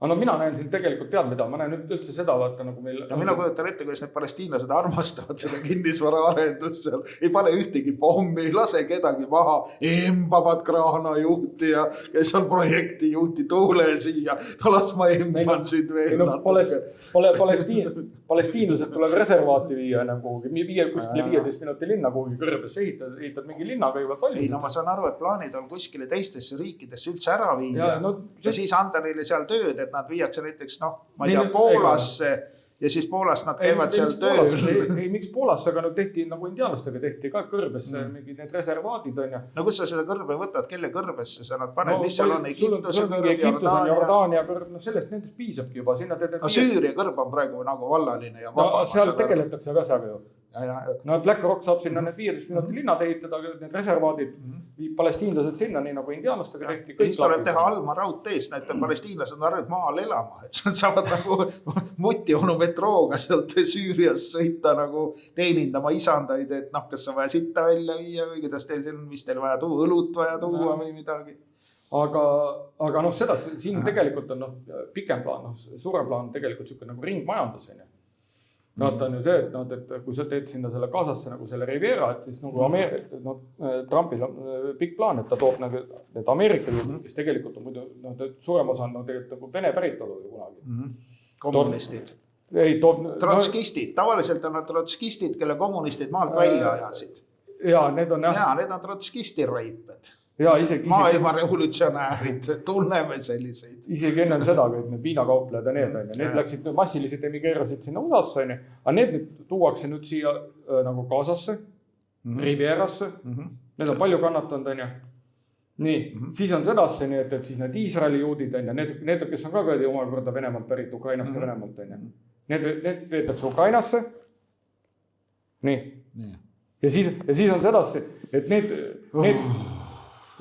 no mina näen siin tegelikult tead mida, ma näen üldse seda vaata nagu meil... Ja mina kujutan ette, kuidas need palestiinlased armastavad seda kinnisvara arendust seal. Ei pane ühtegi pommi, ei lase kedagi maha, embavad kraanajuhti ja kes on projektijuhti, tuule siia. No las ma emban sind veel natuke. Palestiinlased tuleb reservaati viia enam kuhugi, kuskile 15 minuti linna kuhugi kõrbesse ehitad mingi linna kõigepealt valmis. Ei, no ma saan aru, et plaanid on kuskile teistesse riikidesse üldse ära viia ja siis anda neile seal tööd, et nad viiakse näiteks, ma ei tea, Poolasse ja siis Poolast nad käivad seal tööl. Ei, miks Poolasse, aga tehti nagu indiaanlastega tehti ka kõrbesse mingi need reservaadid on ja. No kus sa seda kõrbe võtad, kelle kõrbesse sa nad paned, mis seal on Egiptuse kõrb, Jordaania kõrb, sellest nendest piisabki juba. Süüria kõrb on praegu nagu vallaline ja vaba. Seal tegeletakse ka seal ju. No Black Rock saab sinna need 15 minuti linnad ehitada, need reservaadid, palestiinlased sinna, nii nagu indiaanlastega tehti. Ja siis tuleb teha Alma raudtees, need palestiinlased on arvanud maal elama, et saavad nagu mutionu metrooga sealt Süürias sõita nagu teenindama isandaid, et kas on vaja sitta välja viia või kuidas teil siin, mis teil vaja tuua, õlut vaja tuua või midagi. Aga seda siin tegelikult on pikem plaan, suurem plaan tegelikult siuke nagu ringmajandus. Nad on ju see, et kui sa teed sinna selle Gazasse nagu selle Riviera, et siis nagu Trumpil on pikk plaan, et ta toob need Ameerika juurde, kes tegelikult on muidu, suurem osa on tegelikult nagu Vene päritolu ju kunagi. Kommunistid. Trotskistid, tavaliselt on nad trotskistid, kelle kommunistid maalt välja ajasid. Ja, need on trotskisti raiped. Maailma revolutsionäärid, tunneme selliseid. Isegi enne seda, kui need viinakauplejad ja need läksid massiliselt emigreerusid sinna USA-sse, aga need tuuakse nüüd siia nagu Gazasse, Rivierasse, need on palju kannatanud. Nii, siis on sedasi, et siis need Iisraeli juudid, need, kes on ka omakorda Venemaalt pärit, Ukrainast ja Venemaalt, need veetakse Ukrainasse. Nii. Ja siis on sedasi, et need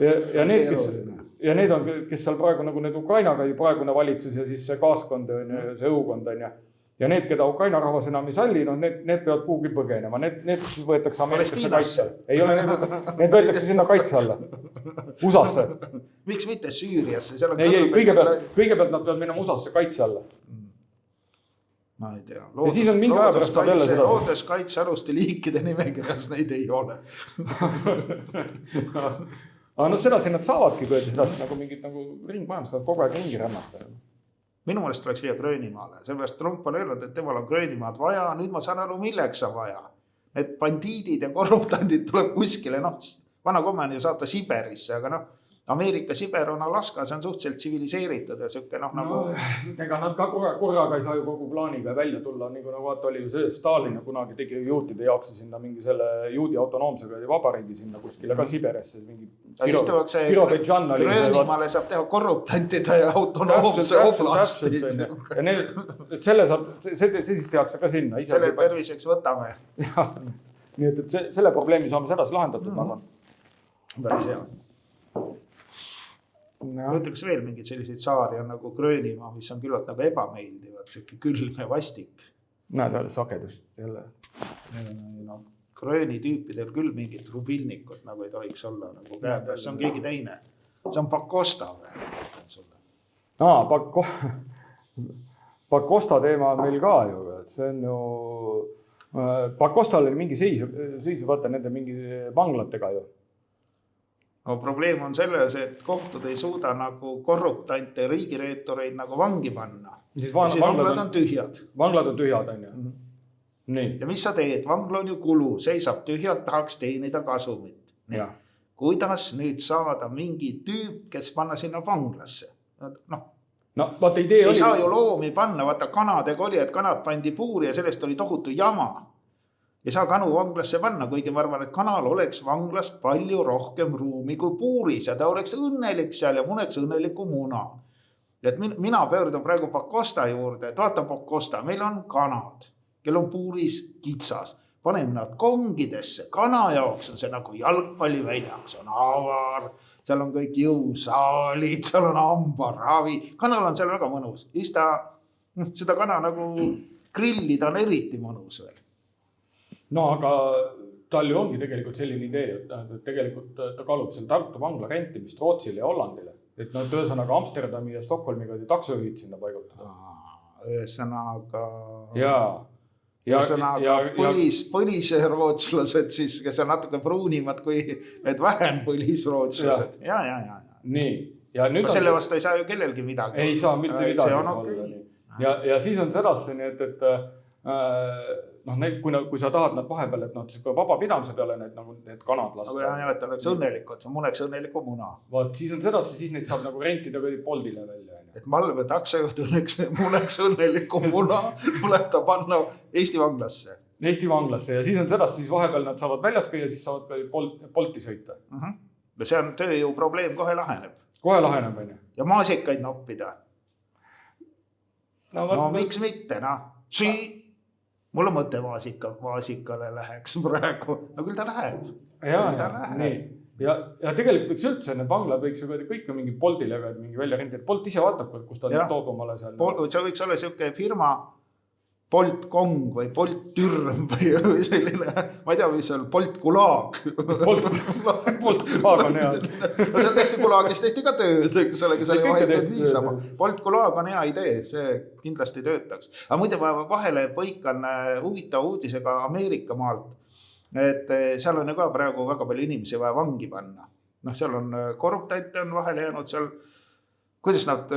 ja need on, kes seal praegu nagu need Ukrainaga praegune valitsus ja siis see kaaskond on ja see õukond on ja need, keda Ukraina rahvas enam ei salli, need peavad kuhugi põgenema, need võetakse Ameerikasse kaitse. Ei ole, need võetakse sinna kaitse alla, USA-sse. Miks mitte Süüriasse? Kõigepealt nad peavad minema USA-sse kaitse alla. Ma ei tea. Ja siis on mingi aja pärast saab jälle seda. Looduskaitsealuste liikide nimekirjas neid ei ole. Aga sedasi nad saavadki kõedi sedasi nagu mingid nagu ringmajandused kogu aeg ringi rännata. Minu meelest tuleks viia Gröönimaale. Seepärast Trump on öelnud, et temal on Gröönimaad vaja. Nüüd ma saan aru, milleks on vaja. Need bandiidid ja korruptandid tuleb kuskile. Vana komme on ju saata Siberisse, aga Ameerika Siber on Alaska, see on suhteliselt tsiviliseeritud ja siuke nagu... Ega nad ka korraga ei saa ju kogu plaaniga välja tulla, nagu vaata oli ju see Stalin kunagi tegi juutide jaoks sinna mingi selle juudi autonoomsega vabariigi sinna kuskile ka Siberisse. Gröönimaale saab teha korruptantide ja autonoomse oblasti. See siis tehakse ka sinna. Selle terviseks võtame. Nii et selle probleemi saame sedasi lahendatud. Päris hea. Mõtleks veel mingid selliseid saari on nagu Gröönimaa, mis on küllalt nagu ebameeldivad, siuke külm ja vastik. Näed veel sagedust jälle. Grööni tüüpidel küll mingid rubilnikud nagu ei tohiks olla nagu käepärast, see on keegi teine. See on Pakosta või? Pakosta teema on meil ka ju, et see on ju... Pakostal oli mingi seis vaata nende mingi vanglatega ju. No probleem on selles, et kohtud ei suuda nagu korruptante riigireetoreid nagu vangi panna. Siis vanglad on tühjad. Vanglad on tühjad, on ju. Nii. Ja mis sa teed? Vangla on ju kulu, seisab tühjalt, tahaks teenida kasumit. Kuidas nüüd saada mingi tüüp, kes panna sinna vanglasse? Vaata idee oli... Ei saa ju loomi panna, vaata kanadega oli, et kanad pandi puuri ja sellest oli tohutu jama. Ei saa kanu vanglasse panna, kuigi ma arvan, et kanal oleks vanglas palju rohkem ruumi kui puuris ja ta oleks õnnelik seal ja muneks õnneliku muna. Et mina pöördun praegu Pakosta juurde, et vaata Pakosta, meil on kanad, kel on puuris kitsas. Paneme nad kongidesse, kana jaoks on see nagu jalgpalliväljaks, on avar, seal on kõik jõusaalid, seal on hambaravi. Kanal on seal väga mõnus. Seda kana nagu grillida on eriti mõnus veel. No aga tal ju ongi tegelikult selline idee, et tegelikult ta kaalub seal Tartu vangla rentimist Rootsile ja Hollandile. et nad ühesõnaga Amsterdami ja Stockholmiga oli taksojuhid sinna paigutada. Ühesõnaga põlis rootslased siis, kes on natuke pruunimad kui need vähem põlisrootslased. Ja. Nii. Ja nüüd selle vastu ei saa ju kellelgi midagi. Ei saa mitte midagi. Ja siis on sedasi, et kui sa tahad nad vahepeal, et vabapidamise peale need kanad lasta. Aga et oleks õnnelikud, muneks õnneliku muna. Vaat, siis on sedasi, siis neid saab nagu rentida Boltile välja. Et Malve taksojuht muneks õnneliku muna, tuleb ta panna Eesti vanglasse. Eesti vanglasse ja siis on sedasi, siis vahepeal nad saavad väljas käia, siis saavad ka Bolti sõita. See on tööjõu probleem, kohe laheneb. Kohe laheneb, on ju. Ja maasikaid noppida. No miks mitte, mulle mõte maasikale läheks praegu. No küll ta läheb. Ja tegelikult võiks üldse, need vanglad võiks ju kõik mingi Boltile mingi välja rendida. Bolt ise vaatab, kus ta toob omale seal. See võiks olla selline firma Bolt Kong või Bolt Türm või selline, ma ei tea, mis on Bolt Gulag. Bolt Gulag on hea. Seal tehti Gulagis, tehti ka tööd, eks ole, see oli vahetud niisama. Bolt Gulag on hea idee, see kindlasti töötaks. Aga muide vahele põikan huvitava uudisega Ameerika maalt, et seal on ju ka praegu väga palju inimesi vaja vangi panna. Seal on korruptante on vahele jäänud seal, kuidas nad,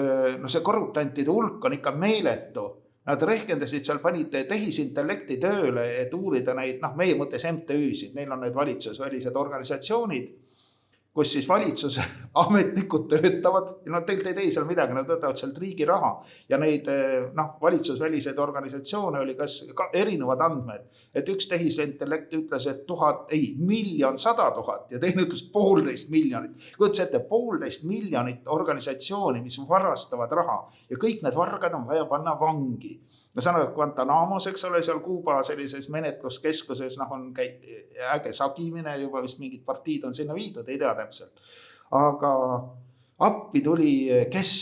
see korruptantide hulk on ikka meeletu. Nad rehkendasid seal, panid tehisintellekti tööle, et uurida neid, meie mõttes MTÜ-sid, neil on need valitsusvälised organisatsioonid, kus siis valitsuse ametnikud töötavad, ja teilt ei tee seal midagi, nad võtavad sealt riigi raha ja neid valitsusväliseid organisatsioone oli kas erinevad andmed, et üks tehisintellekt ütles, et 1,1 000 ja teine ütles 1,5 miljonit. Kujutas ette 1,5 miljonit organisatsiooni, mis varastavad raha ja kõik need vargad on vaja panna vangi. Ma saan aru, et Guantanamos, eks ole, seal Kuuba sellises menetluskeskuses on äge sagimine, juba vist mingid partiid on sinna viidud, ei tea täpselt. Aga appi tuli kes?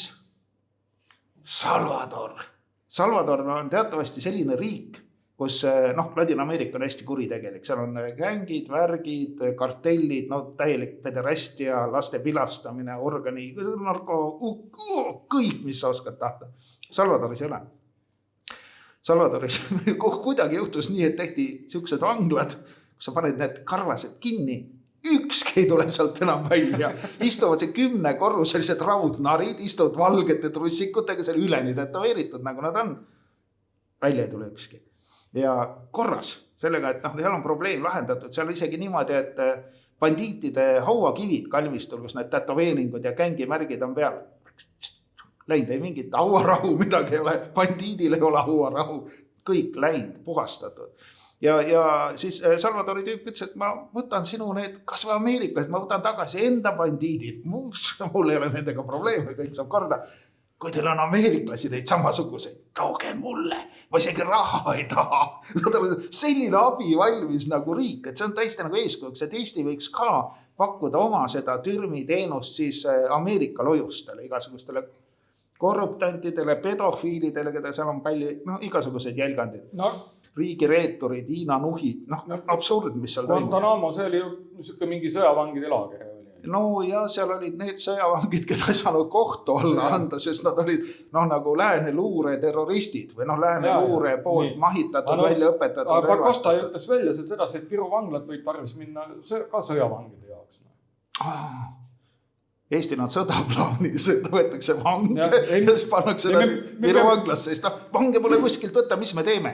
Salvador. Salvador on teatavasti selline riik, kus Ladina-Ameerika on hästi kuritegelik. Seal on gängid, värgid, kartellid, täielik pederastia, laste pilastamine, organi, kõik, mis sa oskad tahta. Salvadoris ei ole. Salvadoris kuidagi juhtus nii, et tehti siuksed vanglad, kus sa paned need karvased kinni, ükski ei tule sealt enam välja. Istuvad see 10-korruselised raudnarid, istuvad valgete trussikutega, seal üleni tätoveeritud, nagu nad on. Välja ei tule ükski. Ja korras sellega, et seal on probleem lahendatud, seal isegi niimoodi, et bandiitide hauakivid kalmistul, kus need tätoveeringud ja kängimärgid on peal. Läinud ei mingit hauarahu, midagi ei ole, bandiidil ei ole hauarahu, kõik läinud, puhastatud. Ja siis Salvadori tüüp ütles, et ma võtan sinu need, kas või Ameerikast, ma võtan tagasi enda bandiidid, mul ei ole nendega probleeme, kõik saab korda. Kui teil on ameeriklasi neid samasuguseid, tooge mulle, ma isegi raha ei taha. Selline abi valmis nagu riik, et see on täiesti nagu eeskujuks, et Eesti võiks ka pakkuda oma seda türmiteenust siis Ameerika lojustele, igasugustele korruptantidele, pedofiilidele, keda seal on palju, igasugused jälgandid. Riigireeturid, Hiina nuhid, absurd, mis seal toimub. Guantanamo, see oli ju mingi sõjavangide laager. Ja seal olid need sõjavangid, keda ei saanud kohtu alla anda, sest nad olid nagu lääne luure terroristid või lääne luure poolt mahitatud, välja õpetatud. Aga Pakosta ütles välja sedasi, et Viru vanglad võib tarvis minna ka sõjavangide jaoks. Eesti nad sõda plaanis, et võetakse vange ja siis pannakse nad Viru vanglasse, sest vange pole kuskilt võtta, mis me teeme?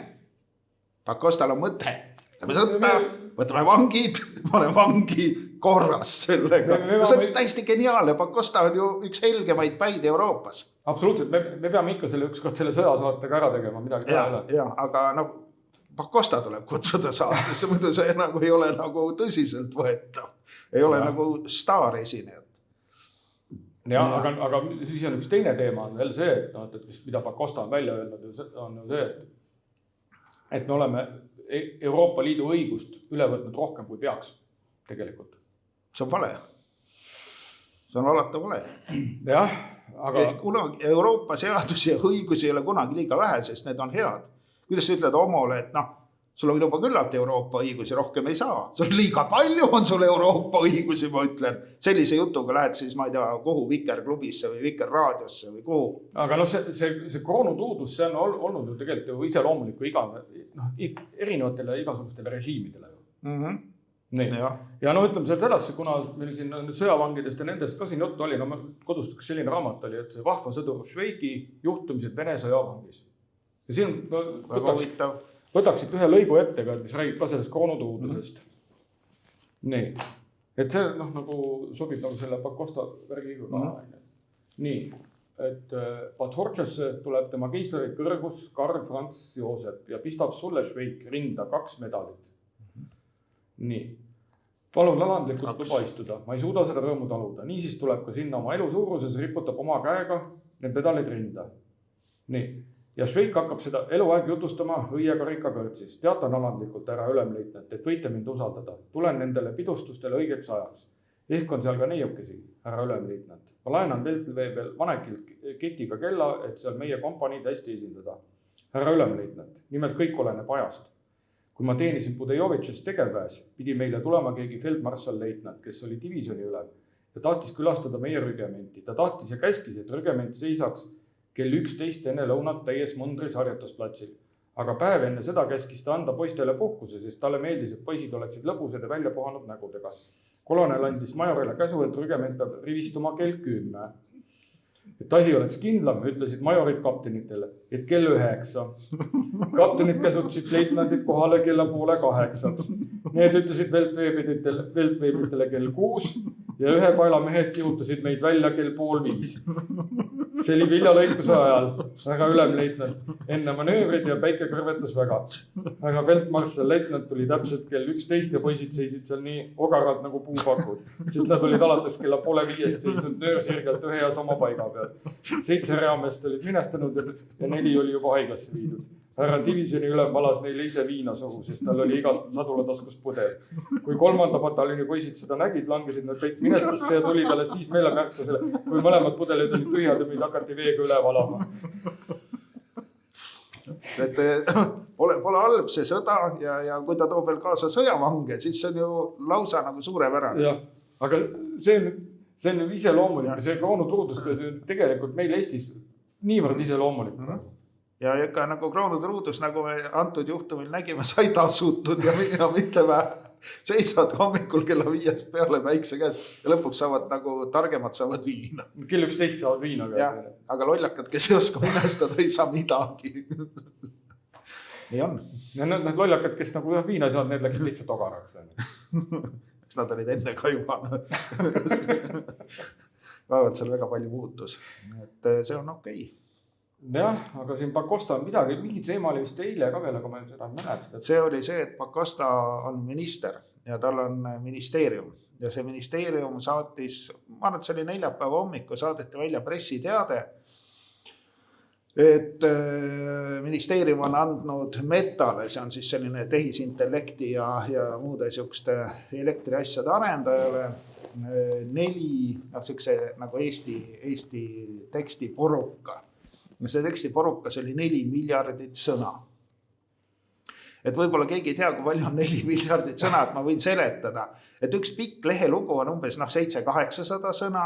Pakostal on mõte, läbi sõtta, võtame vangid, panen vangi korras sellega. See on täiesti geniaalne, Pakosta on ju üks helgemaid päid Euroopas. Absoluutselt, me peame ikka ükskord selle sõjasaatega ära tegema, midagi teha. Ja, aga Pakosta tuleb kutsuda saatesse, muidu see ei ole nagu tõsiselt võetav, ei ole nagu staaresineja. Ja, aga siis on üks teine teema on veel see, et mida Pakosta on välja öelnud, on ju see, et me oleme Euroopa Liidu õigust üle võtnud rohkem kui peaks tegelikult. See on vale. See on alati vale. Jah, aga Euroopa seadusi ja õigusi ei ole kunagi liiga vähe, sest need on head. Kuidas sa ütled homole, et sul on juba küllalt Euroopa õigusi, rohkem ei saa. Sul liiga palju on sul Euroopa õigusi, ma ütlen. Sellise jutuga lähed siis, ma ei tea, kuhu Vikerklubisse või Vikerraadiosse või kuhu. Aga see kroonutuudus, see on olnud ju tegelikult ju iseloomuliku erinevatele igasugustele režiimidele. Nii. Ja ütleme sellest, kuna meil siin sõjavangidest ja nendest ka siin juttu oli, ma kodustaks selline raamat oli, et see vahva sõdur Šveiki juhtumised Vene sõjavangis. Ja siin võtaksid ühe lõigu ette, mis räägib ka sellest kroonutuudusest. Nii. Et see nagu sobib nagu selle Pakosta värgiga ka. Nii. Et Pathorčasse tuleb tema keisleri kõrgus Karl Franz Joosep ja pistab sulle Šveik rinda 2 medalit. Nii. Palun alandlikult luba istuda. Ma ei suuda seda rõõmu taluda. Niisiis tuleb ka sinna oma elu suuruses, riputab oma käega need medalid rinda. Nii. Ja Šveik hakkab seda eluaeg jutustama õiega Rika kõrtsis. Teatan alandlikult ära ülemleitnant, et võite mind usaldada. Tulen nendele pidustustele õigeks ajaks. Ehk on seal ka neiukesi, ära ülemleitnant. Ma laenan Veltveebel vanekilt ketiga kella, et seal meie kompaniid hästi esindada. Härra ülemleitnant, nimelt kõik oleneb ajast. Kui ma teenisin Budejovitšis tegevväes, pidi meile tulema keegi feldmarssal leitnant, kes oli divisjoni ülem ja tahtis külastada meie rügementi. Ta tahtis ja käskis, et rügement seisaks kell 11 enne lõunat täies mundris harjutusplatsil. Aga päev enne seda käskis ta anda poistele puhkuse, sest talle meeldis, et poisid oleksid lõbusad ja välja puhanud nägudega. Kolonel andis majorile käsu, et rügement peab rivistuma kell 10. Et asi oleks kindlam, ütlesid majorid kaptenitele, et kell 9. Kaptenid käsutasid leitnandid kohale kella 7:30. Need ütlesid Veltveebitele kell 6 ja ühe paela mehed kihutasid meid välja kell 4:30. See oli viljalõikuse ajal, väga ülemleitnant, enne manöövrid ja päike kõrvetas väga. Aga Feldmarssal leitnant tuli täpselt kell 11 ja poisid seisid seal nii ogaralt nagu puupakud, sest nad olid alates kella 4:30 seisnud nöörsirgelt ühe ja sama paiga peal. 7 reameest olid minestanud ja 4 oli juba haiglasse viidud. Härra divisjoni ülem valas neile ise viina sohu, sest tal oli igast sadulataskus pudel. Kui 3. pataljoni poisid seda nägid, langesid nad kõik minestusse ja tulid alles siis meile märkusele, kui mõlemad pudelid olid tühjad ja meid hakati veega üle valama. Et pole halb see sõda ja kui ta toob veel kaasa sõjavange, siis see on ju lausa nagu suurepärane. Jah, aga see on ju iseloomulik. See kroonutuudus tegelikult meil Eestis niivõrd iseloomulik. Ja ikka nagu kroonutuudus, nagu me antud juhtumil nägime, sai tasutud ja mitte seisad hommikul kella 5 peale päikse käes ja lõpuks saavad nagu targemad saavad viina. Kell 11 saavad viina. Aga lollakad, kes ei oska unestada, ei saa midagi. Nii on. Ja need lollakad, kes nagu viina saavad, need läksid lihtsalt ogaraks. Eks nad olid enne ka juba. Vaevalt seal väga palju muutus. Et see on okei. Jah, aga siin Pakosta on mingit teema oli vist eile ka veel, aga ma seda mäletan. See oli see, et Pakosta on minister ja tal on ministeerium. Ja see ministeerium saatis, ma arvan, et see oli neljapäeva hommiku, saadeti välja pressiteade, et ministeerium on andnud Metale, see on siis selline tehisintellekti ja muude sihukeste elektriasjade arendajale, 4 nagu Eesti teksti poruka. See teksti porukas oli 4 miljardit sõna. Et võib-olla keegi ei tea, kui palju on 4 miljardit sõna, et ma võin seletada. Et üks pikk lehelugu on umbes 700-800 sõna.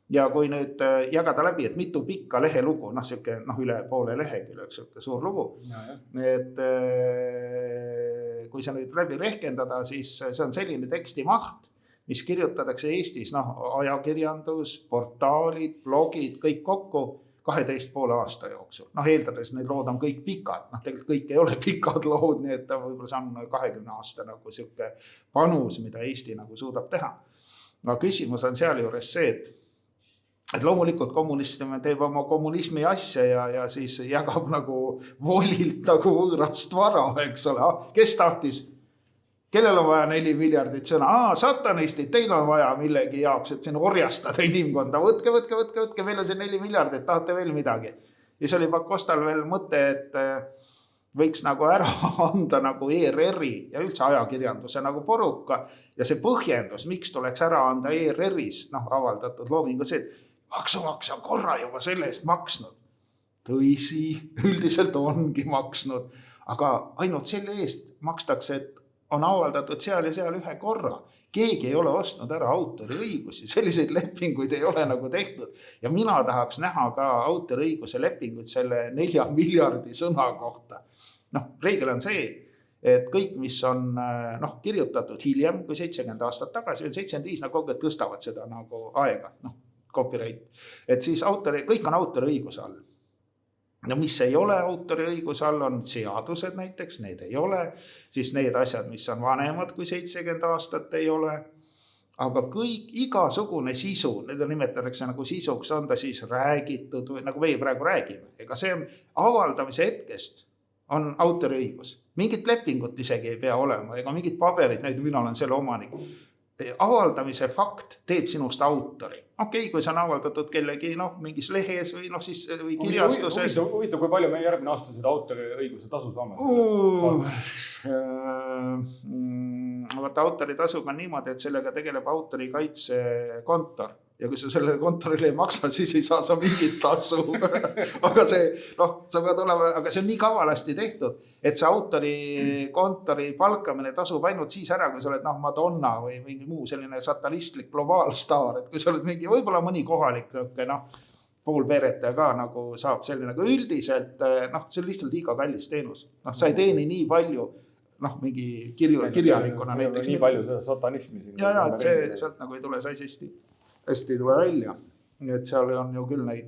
Ja kui nüüd jagada läbi, et mitu pikka lehelugu, siuke üle poole lehekülje, üks suur lugu. Et kui sa nüüd läbi rehkendada, siis see on selline teksti maht, mis kirjutatakse Eestis, ajakirjandus, portaalid, blogid, kõik kokku 12,5 aasta jooksul. Eeldades need lood on kõik pikad. Tegelikult kõik ei ole pikad lood, nii et võib-olla see on 20 aasta nagu siuke panus, mida Eesti nagu suudab teha. Aga küsimus on seal juures see, et loomulikult kommunism teeb oma kommunismi asja ja siis jagab nagu volilt nagu võõrast vara, eks ole. Kes tahtis? Kellel on vaja 4 miljardit sõna? Satanistid, teil on vaja millegi jaoks, et siin orjastada inimkonda. Võtke, meil on see 4 miljardit, tahate veel midagi. Ja see oli Pakostal veel mõte, et võiks nagu ära anda nagu ERR-i ja üldse ajakirjanduse nagu poruka. Ja see põhjendus, miks tuleks ära anda ERR-is avaldatud loomingu see, et maksumaksja on korra juba selle eest maksnud. Tõsi, üldiselt ongi maksnud. aga ainult selle eest makstakse, et on avaldatud seal ja seal ühe korra. Keegi ei ole ostnud ära autoriõigusi, selliseid lepinguid ei ole nagu tehtud. Ja mina tahaks näha ka autoriõiguse lepinguid selle 4 miljardi sõna kohta. Reegel on see, et kõik, mis on kirjutatud hiljem kui 70 aastat tagasi, 75 nagu tõstavad seda nagu aega, copyright. Et siis kõik on autoriõiguse all. No mis ei ole autoriõiguse all, on seadused näiteks, need ei ole. Siis need asjad, mis on vanemad kui 70 aastat, ei ole. Aga kõik, igasugune sisu, need nimetatakse nagu sisuks, on ta siis räägitud, või nagu meie praegu räägime. Ega see on avaldamise hetkest on autoriõigus. Mingit lepingut isegi ei pea olema, ega mingit paberit, mina olen selle omanik. Avaldamise fakt teeb sinust autori. Okei, kui see on avaldatud kellegi mingis lehes või kirjastuses. Huvitav, kui palju me järgmine aasta seda autoriõiguse tasu saame? Vaata, autoritasuga on niimoodi, et sellega tegeleb autorikaitsekontor. Ja kui sa sellele kontorile ei maksa, siis ei saa sa mingit tasu. Aga see, sa pead olema, aga see on nii kavalasti tehtud, et see autorikontori palkamine tasub ainult siis ära, kui sa oled Madonna või mingi muu selline satanistlik globaalstaar. Et kui sa oled mingi, võib-olla mõni kohalik pool pereta ka nagu saab selline, aga üldiselt see on lihtsalt liiga kallis teenus. Sa ei teeni nii palju, mingi kirjanikuna näiteks. Nii palju seda satanismi. Ja, et see sealt nagu ei tule see hästi ei tule välja. Et seal on ju küll neid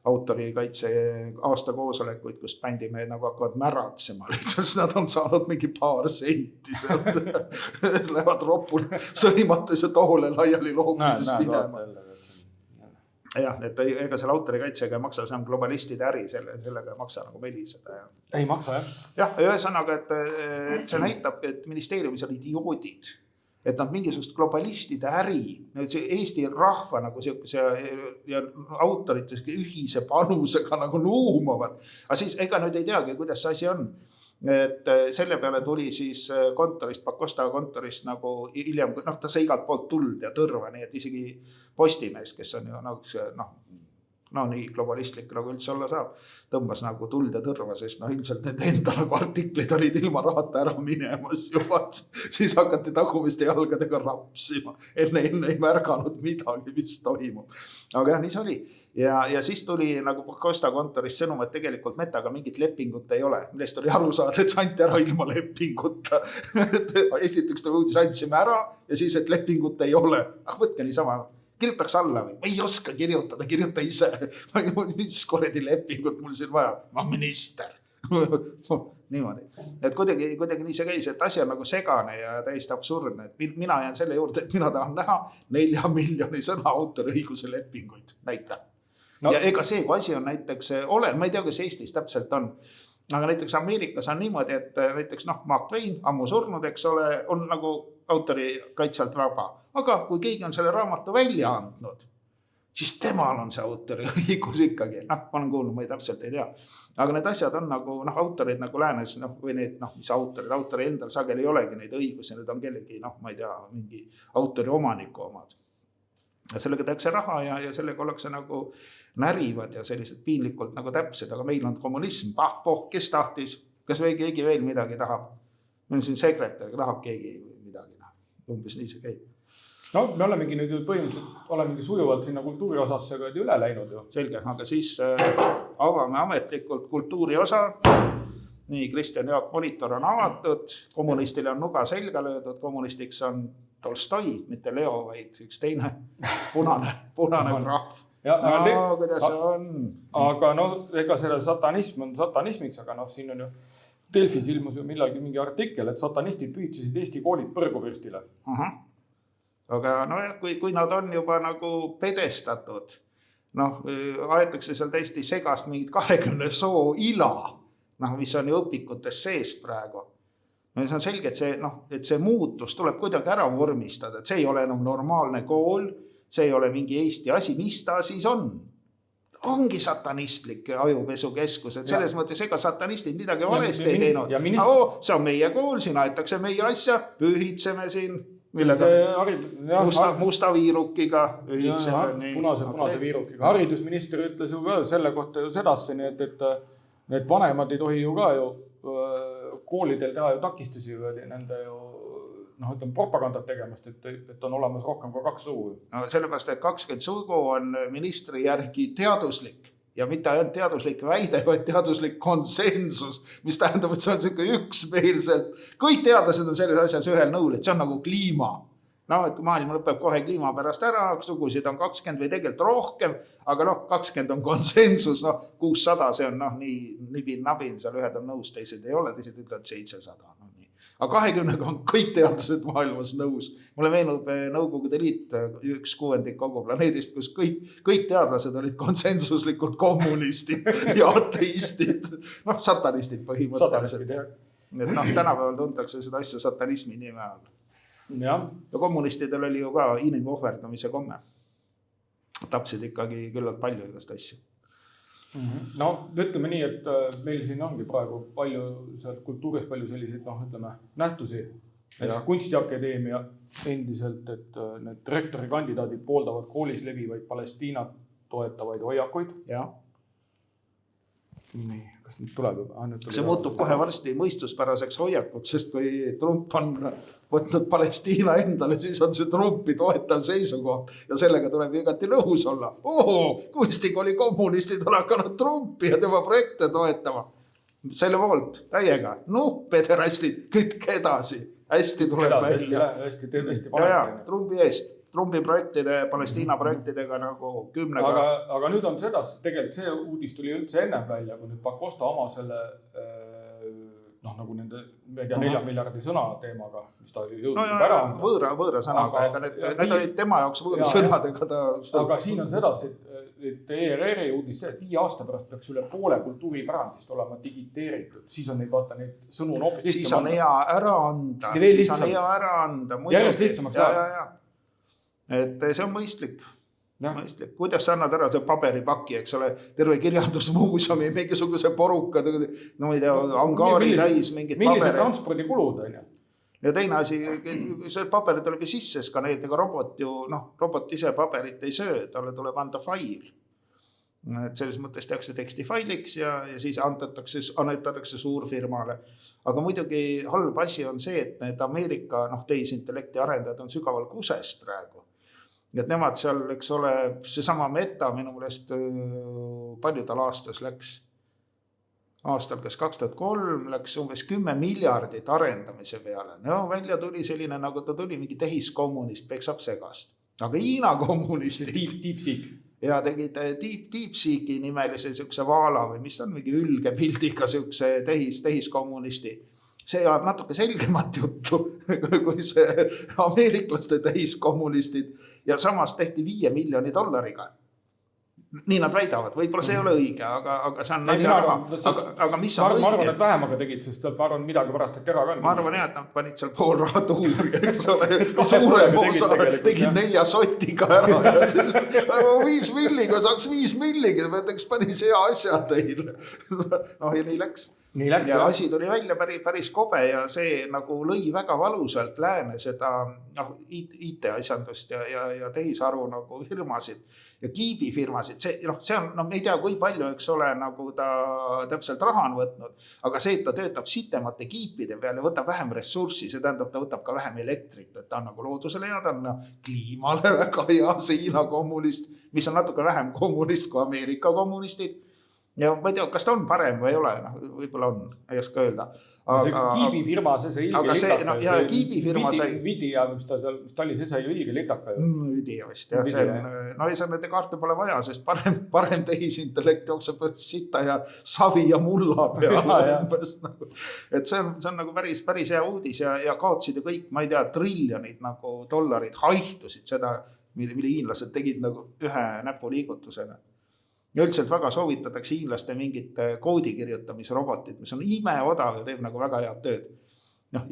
autorikaitse aastakoosolekuid, kus bändimehed nagu hakkavad märatsema. Lihtsalt nad on saanud mingi paar senti sealt. Lähevad ropul sõimates ja toole laiali loopides minema. Jah, et ega selle autorikaitsega ei maksa, see on globalistide äri, sellega ei maksa nagu meliseda. Ei maksa, jah? Jah, ühesõnaga, et see näitab, et ministeeriumis on idioodid. Et nad mingisugust globalistide äri, Eesti rahva nagu ja autorid ühise panusega nagu nuumavad. Aga siis ega nüüd ei teagi, kuidas see asi on. Et selle peale tuli siis kontorist, Pakosta kontorist nagu hiljem, ta sai igalt poolt tuld ja tõrva, nii et isegi Postimees, kes on ju nii globalistlik nagu üldse olla saab, tõmbas nagu tuld ja tõrva, sest ilmselt need enda nagu artiklid olid ilma rahata ära minemas juba. Siis hakati tagumiste jalgadega rapsima. Enne ei märganud midagi, mis toimub. Aga jah, nii see oli. Ja siis tuli nagu Pakosta kontorist sõnum, et tegelikult Metaga mingit lepingut ei ole, millest oli aru saada, et see anti ära ilma lepinguta. Esiteks ta uudis andsime ära ja siis, et lepingut ei ole. Võtke niisama. Kirjutaks alla või? Ma ei oska kirjutada, kirjuta ise. Mis koredi lepingut mul siin vaja? Ma minister. Niimoodi. Et kuidagi nii see käis, et asi on nagu segane ja täiesti absurdne. Et mina jään selle juurde, et mina tahan näha 4 miljoni sõna autoriõiguse lepinguid. Näita. Ja ega see, kui asi on näiteks, ma ei tea, kas Eestis täpselt on, aga näiteks Ameerikas on niimoodi, et näiteks Mark Twain, ammu surnud, eks ole, on nagu autorikaitselt vaba. Aga kui keegi on selle raamatu välja andnud, siis temal on see autoriõigus ikkagi. Ma olen kuulnud, ma täpselt ei tea. Aga need asjad on nagu, autorid nagu läänes, või need, mis autori endal sageli ei olegi neid õigusi, need on kellegi, ma ei tea, mingi autori omaniku omad. Ja sellega tehakse raha ja sellega ollakse nagu närivad ja sellised piinlikult nagu täpsed, aga meil on kommunism, kes tahtis, kas või keegi veel midagi tahab. Meil on siin sekretär, tahab keegi midagi, umbes nii see käib. Me olemegi nüüd põhimõtteliselt sujuvalt sinna kultuuri osasse üle läinud ju. Selge, aga siis avame ametlikult kultuuri osa. Nii, Kristjan Jaak monitor on avatud, kommunistile on nuga selga löödud, kommunistiks on Tolstoi, mitte Leo, vaid üks teine punane krahv. Kuidas see on? Aga ega selle satanism on satanismiks, aga siin on ju Delfis ilmus ju millalgi mingi artikkel, et satanistid püüdsisid Eesti koolid põrgupürstile. Aga kui nad on juba nagu pedestatud, aetakse seal täiesti segast mingid 20 soo ila, mis on ju õpikutes sees praegu. See on selge, et see muutus tuleb kuidagi ära vormistada, et see ei ole enam normaalne kool, see ei ole mingi Eesti asi, mis ta siis on? Ongi satanistlik ajupesukeskus, et selles mõttes ega satanistid midagi valesti ei teinud. See on meie kool, siin aetakse meie asja, pühitseme siin millega? Musta viirukiga. Punase viirukiga. Haridusminister ütles ju ka selle kohta ju sedaseni, et vanemad ei tohi ju ka ju koolidel teha ju takistusi nende ju ütleme propagandat tegemast, et on olemas rohkem kui 2 sugu. No sellepärast, et 20 sugu on ministri järgi teaduslik ja mitte ainult teaduslik väide, vaid teaduslik konsensus, mis tähendab, et see on selline üksmeelselt. Kõik teadlased on selles asjas ühel nõul, et see on nagu kliima. No, et maailm lõpeb kohe kliima pärast ära, sugusid on 20 või tegelikult rohkem, aga 20 on konsensus, 600, see on nii nibin-nabin, seal ühed on nõus, teised ei ole, teised ütlevad 700. Aga 20 on kõik teadlased maailmas nõus. Mulle meenub Nõukogude Liit, 1/6 kogu planeedist, kus kõik teadlased olid konsensuslikult kommunistid ja ateistid, satanistid põhimõtteliselt. Et tänapäeval tuntakse seda asja satanismi nime all. Ja kommunistidel oli ju ka inimohverdamise komme. Tapsid ikkagi küllalt palju igast asju. No ütleme nii, et meil siin ongi praegu palju kultuuris palju selliseid nähtusi. Kunstiakadeemia endiselt, et need rektori kandidaadid pooldavad koolis levivaid Palestiinat toetavaid hoiakuid. Ja. Nii, kas nüüd tuleb? See muutub kohe varsti mõistuspäraseks hoiakuks, sest kui Trump on võtnud Palestiina endale, siis on see Trumpi toetav seisukoht ja sellega tuleb igati nõus olla. Kunstikooli kommunistid on hakanud Trumpi ja tema projekte toetama. Selle poolt täiega. Pederastid, kütke edasi. Hästi tuleb välja. Trumpi eest. Trumpi projektide, Palestiina projektidega nagu 10. Aga nüüd on seda, tegelikult see uudis tuli üldse ennem välja, kui nüüd Pakosta oma selle nagu nende 4 miljardi sõna teemaga, mis ta jõudis ära anda. Võõra sõnaga, ega need olid tema jaoks võõra sõnadega. Aga siin on sedasi, et ERR-i uudis see, et 5 aasta pärast peaks üle poole kultuuripärandist olema digiteeritud. Siis on neid sõnu on hoopis lihtsam. Siis on hea ära anda. Järjest lihtsamaks läheb. Et see on mõistlik. Kuidas sa annad ära see paberipaki, eks ole, terve kirjandusmuuseumi, mingisuguse poruka, no ei tea, angaari täis mingid paberid. Millised transpordikulud on? Ja teine asi, see paberid tuleb ju sisse skaneerida, aga robot ise paberit ei söö, talle tuleb anda fail. Et selles mõttes tehakse tekstifailiks ja siis annetatakse suurfirmale. Aga muidugi halb asi on see, et need Ameerika tehisintellekti arendajad on sügaval kuses praegu. Et nemad seal, eks ole, seesama Meta minu meelest paljudel aastas läks, aastal kas 2003 läks umbes 10 miljardit arendamise peale. No välja tuli selline, nagu ta tuli mingi tehiskommunist, peksab segast. Aga Hiina kommunistid. DeepSeek. Ja tegid DeepSeeki nimelise siukse vaala või mis on mingi ülge pildiga siukse tehiskommunisti. See ajab natuke selgemat juttu kui see ameeriklaste tehiskommunistid ja samas tehti $5 miljoni. Nii nad väidavad, võib-olla see ei ole õige, aga see on nalja. Aga mis on õige? Ma arvan, et vähemaga tegid, sest ma arvan midagi pärast, et eraga. Ma arvan, et nad panid seal pool raha tuuri, eks ole, suurem osa tegid 4 sotiga ära ja siis 5 milliga, saaks 5 milliga, võtaks päris hea asja teile. Ja nii läks. Ja asi tuli välja päris kobe ja see nagu lõi väga valusalt lääne seda IT-asjandust ja tehisaru nagu firmasid ja kiibifirmasid. See on, me ei tea, kui palju, eks ole, nagu ta täpselt raha on võtnud, aga see, et ta töötab sitemate kiipide peal ja võtab vähem ressurssi, see tähendab, ta võtab ka vähem elektrit, et ta on nagu loodusele ja ta on kliimale väga hea, see Hiina kommunist, mis on natuke vähem kommunist kui Ameerika kommunistid. Ja ma ei tea, kas ta on parem või ei ole, võib-olla on, ei oska öelda. See kiibifirma, see ilge litaka. Ja kiibifirma sai... Vidi ja mis ta oli, see sai ju ilge litaka. Vidi just, jah. No ei saa nende kaarte pole vaja, sest parem tehisintellekt jookseb sita ja savi ja mulla peal. Et see on nagu päris hea uudis ja kaotsid ju kõik, ma ei tea, triljonid nagu dollarid haihtusid seda, mille hiinlased tegid nagu ühe näpuliigutusega. Ja üldiselt väga soovitatakse hiinlaste mingit koodi kirjutamisrobotit, mis on imeodav ja teeb nagu väga head tööd.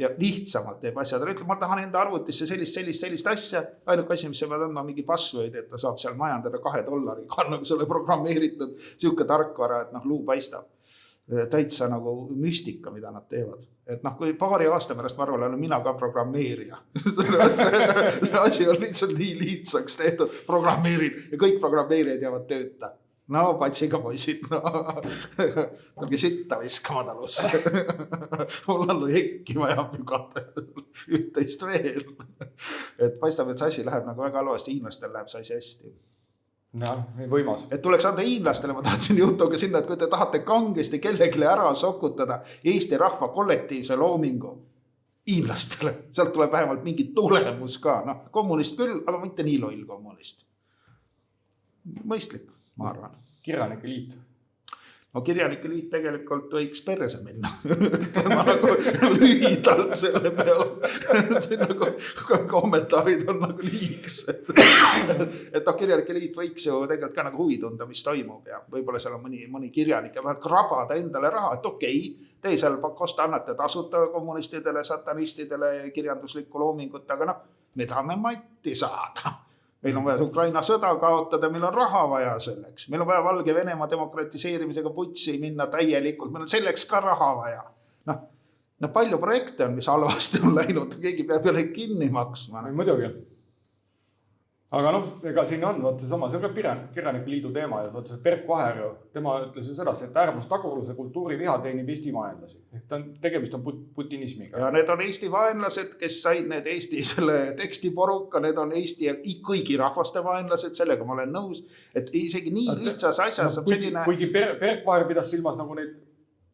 Ja lihtsamalt teeb asjad. Ta ütleb, ma tahan enda arvutisse sellist asja. Ainuke asi, mis see peab andma mingi password, et ta saab seal majandada $2. Nagu selle programmeeritud siuke tarkvara, et luu paistab. Täitsa nagu müstika, mida nad teevad. Et kui paari aasta pärast ma arvan, olen mina ka programmeerija. See asi on lihtsalt nii lihtsaks tehtud. Programmeerin ja kõik programmeerijad jäävad tööta. no patsiga poisid, no tulge sitta viskama talusse. Mul on jekki vaja pügata üht-teist veel. Et paistab, et see asi läheb nagu väga halvasti, hiinlastel läheb see asi hästi. Võimas. Et tuleks anda hiinlastele, ma tahtsin jutuga sinna, et kui te tahate kangesti kellelegi ära sokutada Eesti rahva kollektiivse loomingu hiinlastele, sealt tuleb vähemalt mingi tulemus ka. No, kommunist küll, aga mitte nii loll kommunist. Mõistlik, ma arvan. Kirjanike liit. No kirjanike liit tegelikult võiks perse minna. Ma nagu lühidalt selle peale. See nagu kommentaarid on nagu liiks. Et kirjanike liit võiks ju tegelikult ka nagu huvi tunda, mis toimub ja võib-olla seal on mõni kirjanik ja krabada endale raha, et okei, te seal kosta annate tasuta kommunistidele, satanistidele kirjanduslikku loomingut, aga noh, me tahame matti saada. Meil on vaja Ukraina sõda kaotada, meil on raha vaja selleks. Meil on vaja Valge-Venemaa demokratiseerimisega putsi minna täielikult. Meil on selleks ka raha vaja. No palju projekte on, mis halvasti on läinud. Keegi peab jälle kinni maksma. Muidugi. Aga ega siin on sama, see on ka kirjanike liidu teema ja see Berk Vaher, tema ütles ju seda, et äärmustagurluse kultuuriviha teenib Eesti vaenlasi. Tegemist on putinismiga. Ja need on Eesti vaenlased, kes said need Eesti selle tekstiporuka, need on Eesti ja kõigi rahvaste vaenlased, sellega ma olen nõus, et isegi nii lihtsas asjas on selline... Kuigi Berk Vaher pidas silmas nagu neid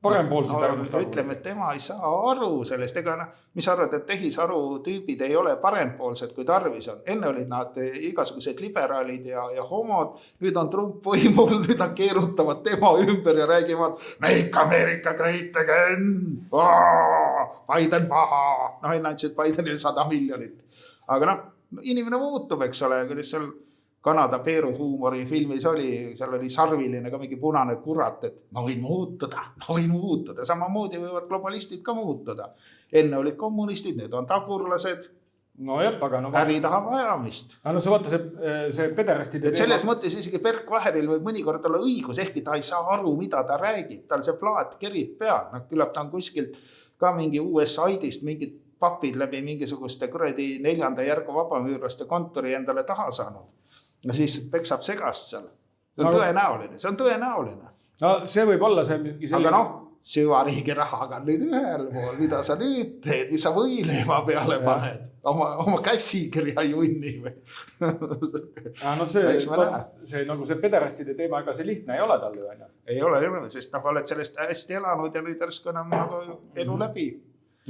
parempoolsed äärmustagurused. Ütleme, et tema ei saa aru sellest, ega mis arvad, et tehisaru tüübid ei ole parempoolsed, kui tarvis on. Enne olid nad igasugused liberaalid ja homod, nüüd on Trump võimul, nüüd nad keerutavad tema ümber ja räägivad Make America Great Again, Biden paha, ei näitsid Bidenile 100 miljonit. Aga inimene muutub, eks ole, kuidas seal Kanada Peeru huumori filmis oli, seal oli sarviline ka mingi punane kurat, et ma võin muutuda. Samamoodi võivad globalistid ka muutuda. Enne olid kommunistid, need on tagurlased. No jah, aga äri tahab ajamist. See vaata see pederastide... Et selles mõttes isegi Berk Vaheril võib mõnikord olla õigus, ehkki ta ei saa aru, mida ta räägib. Tal see plaat kerib peal. Küllap ta on kuskilt ka mingi US-aidist mingid papid läbi mingisuguste kuradi 4. järgu vabamüürlaste kontori endale taha saanud. Ja siis peksab segast seal. See on tõenäoline. No see võib olla see mingi selline... Aga süvariigi rahaga nüüd ühel pool, mida sa nüüd teed, mis sa võileima peale paned. Oma käsikirja junni või? See pederastide teema, ega see lihtne ei ole tal ju. Ei ole, sest oled sellest hästi elanud ja nüüd järsku enam elu läbi.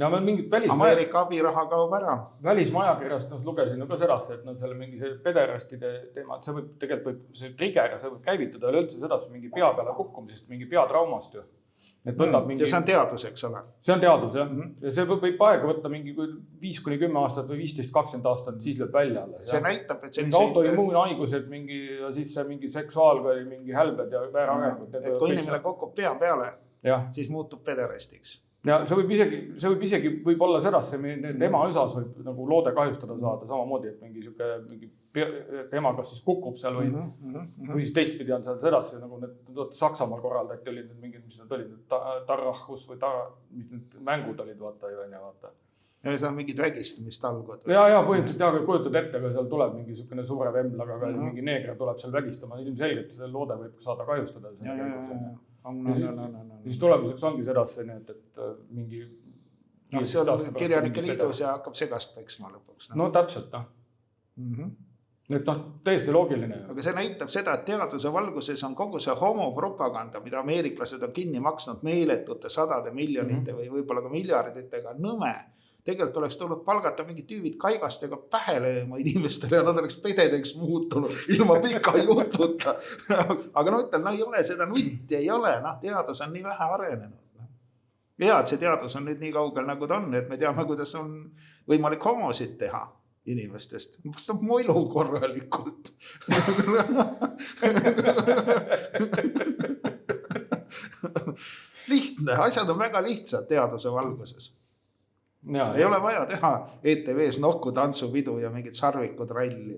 Ja mingit Ameerika abiraha kaob ära. Välismajakirjast lugesin ka sedasi, et seal mingi see pederastide teema, et see võib tegelikult see trigger ja see võib käivitada üleüldse sedasi mingi pea peale kukkumisest, mingi peatraumast ju. Ja see on teadus, eks ole? See on teadus, jah. Ja see võib aega võtta mingi 5-10 aastat või 15-20 aastat, siis lööb välja. See näitab, et sellised... autoimmuunaigused ja siis see mingi seksuaalkõri, mingi hälbed ja väärarengud. Kui inimene kukub pea peale, siis muutub pederastiks. Ja see võib isegi võib olla sedasi, tema üsas võib nagu loode kahjustada saada samamoodi, et mingi tema kas siis kukub seal või siis teistpidi on seal sedasi, nagu need Saksamaal korraldati olid mingid, mis nad olid, Tarrahus või mängud olid, vaata. Ja see on mingid vägistamist algod. Ja põhimõtteliselt kujutad ette, kui seal tuleb mingi sükene suure vemblaga, mingi neeger tuleb seal vägistama, ilmselgelt see loode võib saada kahjustada. Siis tulemuseks ongi sedasi, et mingi... See on kirjanike liidus ja hakkab segast peksma lõpuks. No täpselt, Et täiesti loogiline. Aga see näitab seda, et teaduse valguses on kogu see homopropaganda, mida ameeriklased on kinni maksnud meeletute 100 miljonite või võib-olla ka miljarditega nõme. Tegelikult oleks tulnud palgata mingid tüübid kaigastega pähe lööma inimestele ja nad oleks pededeks muutunud ilma pika jututa. Aga ütlen, ei ole seda nutti, ei ole. Teadus on nii vähe arenenud. Ja et see teadus on nüüd nii kaugel nagu ta on, et me teame, kuidas on võimalik homosid teha inimestest. Kas ta moilu korralikult? Lihtne, asjad on väga lihtsad teaduse valguses. Ei ole vaja teha ETV-s nokku tantsupidu ja mingid sarvikud ralli.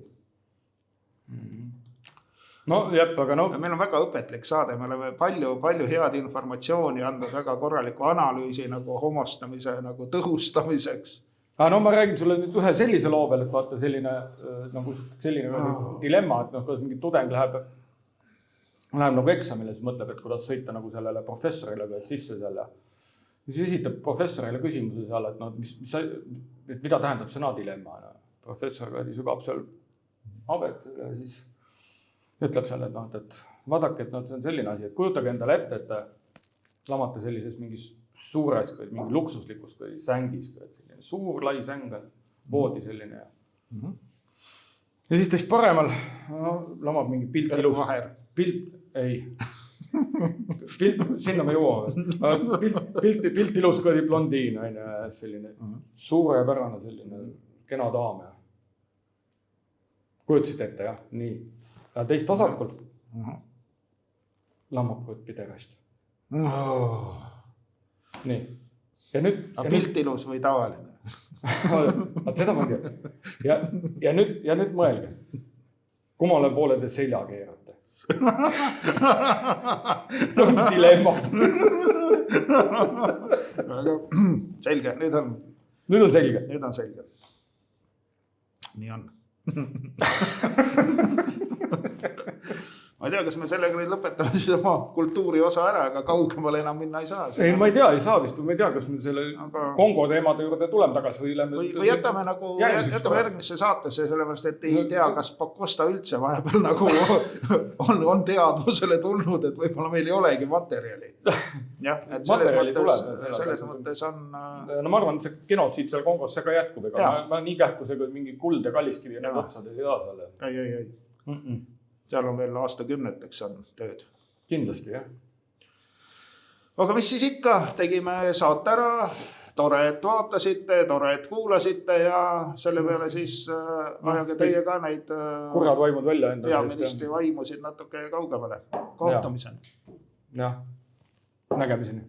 No jep, aga Meil on väga õpetlik saade, me oleme palju head informatsiooni andnud, väga korraliku analüüsi nagu homostamise nagu tõhustamiseks. Ma räägin sulle nüüd ühe sellise loo veel, et vaata selline dilemma, et kuidas mingi tudeng läheb läheb nagu eksamile, siis mõtleb, et kuidas sõita nagu sellele professorile pealt sisse selle. Ja siis esitab professorile küsimuse seal, et, no, et mida tähendab sõna dilemma. Professor sügab seal abet ja siis ütleb seal, et vaadake, et see on selline asi, et kujutage endale ette, et lamate sellises mingis suures, mingi luksuslikus sängis, suur lai säng, voodi selline. Ja siis teist paremal lamab mingi pilt ilus. Sinna me jõuame. Pilt ilus blondiin, selline suurepärane, selline kena daam. Kujutasid ette, jah, nii. Ja teist vasakul lamab piderast. Nii. Ja nüüd... Pilt ilus või tavaline? Seda ma ei tea. Ja nüüd mõelge, kummale poole te selja keerate. See on dilemma. Selge, nüüd on selge. Nüüd on selge. Nii on. Ma ei tea, kas me sellega nüüd lõpetame siis oma kultuuri osa ära, aga kaugemale enam minna ei saa. Ei, ma ei tea, ei saa vist. Ma ei tea, kas me selle Kongo teemade juurde tuleme tagasi või jätame järgmisse saatesse, sellepärast, et ei tea, kas Pakosta üldse vahepeal nagu on teadvusele tulnud, et võib-olla meil ei olegi materjali. Jah, et selles mõttes on... No ma arvan, et see genotsiid seal Kongosse ka jätkub. Ma nii kähkusega mingi kuld ja kalliskivi ja need otsad ei saa seal. Ei. Seal on veel aastakümneteks on tööd. Kindlasti, jah. Aga mis siis ikka, tegime saate ära, tore, et vaatasite, tore, et kuulasite ja selle peale siis ajage teie ka neid kurjad vaimud välja enda peaministri vaimusid natuke kaugemale. Kohtumiseni. Jah, nägemiseni.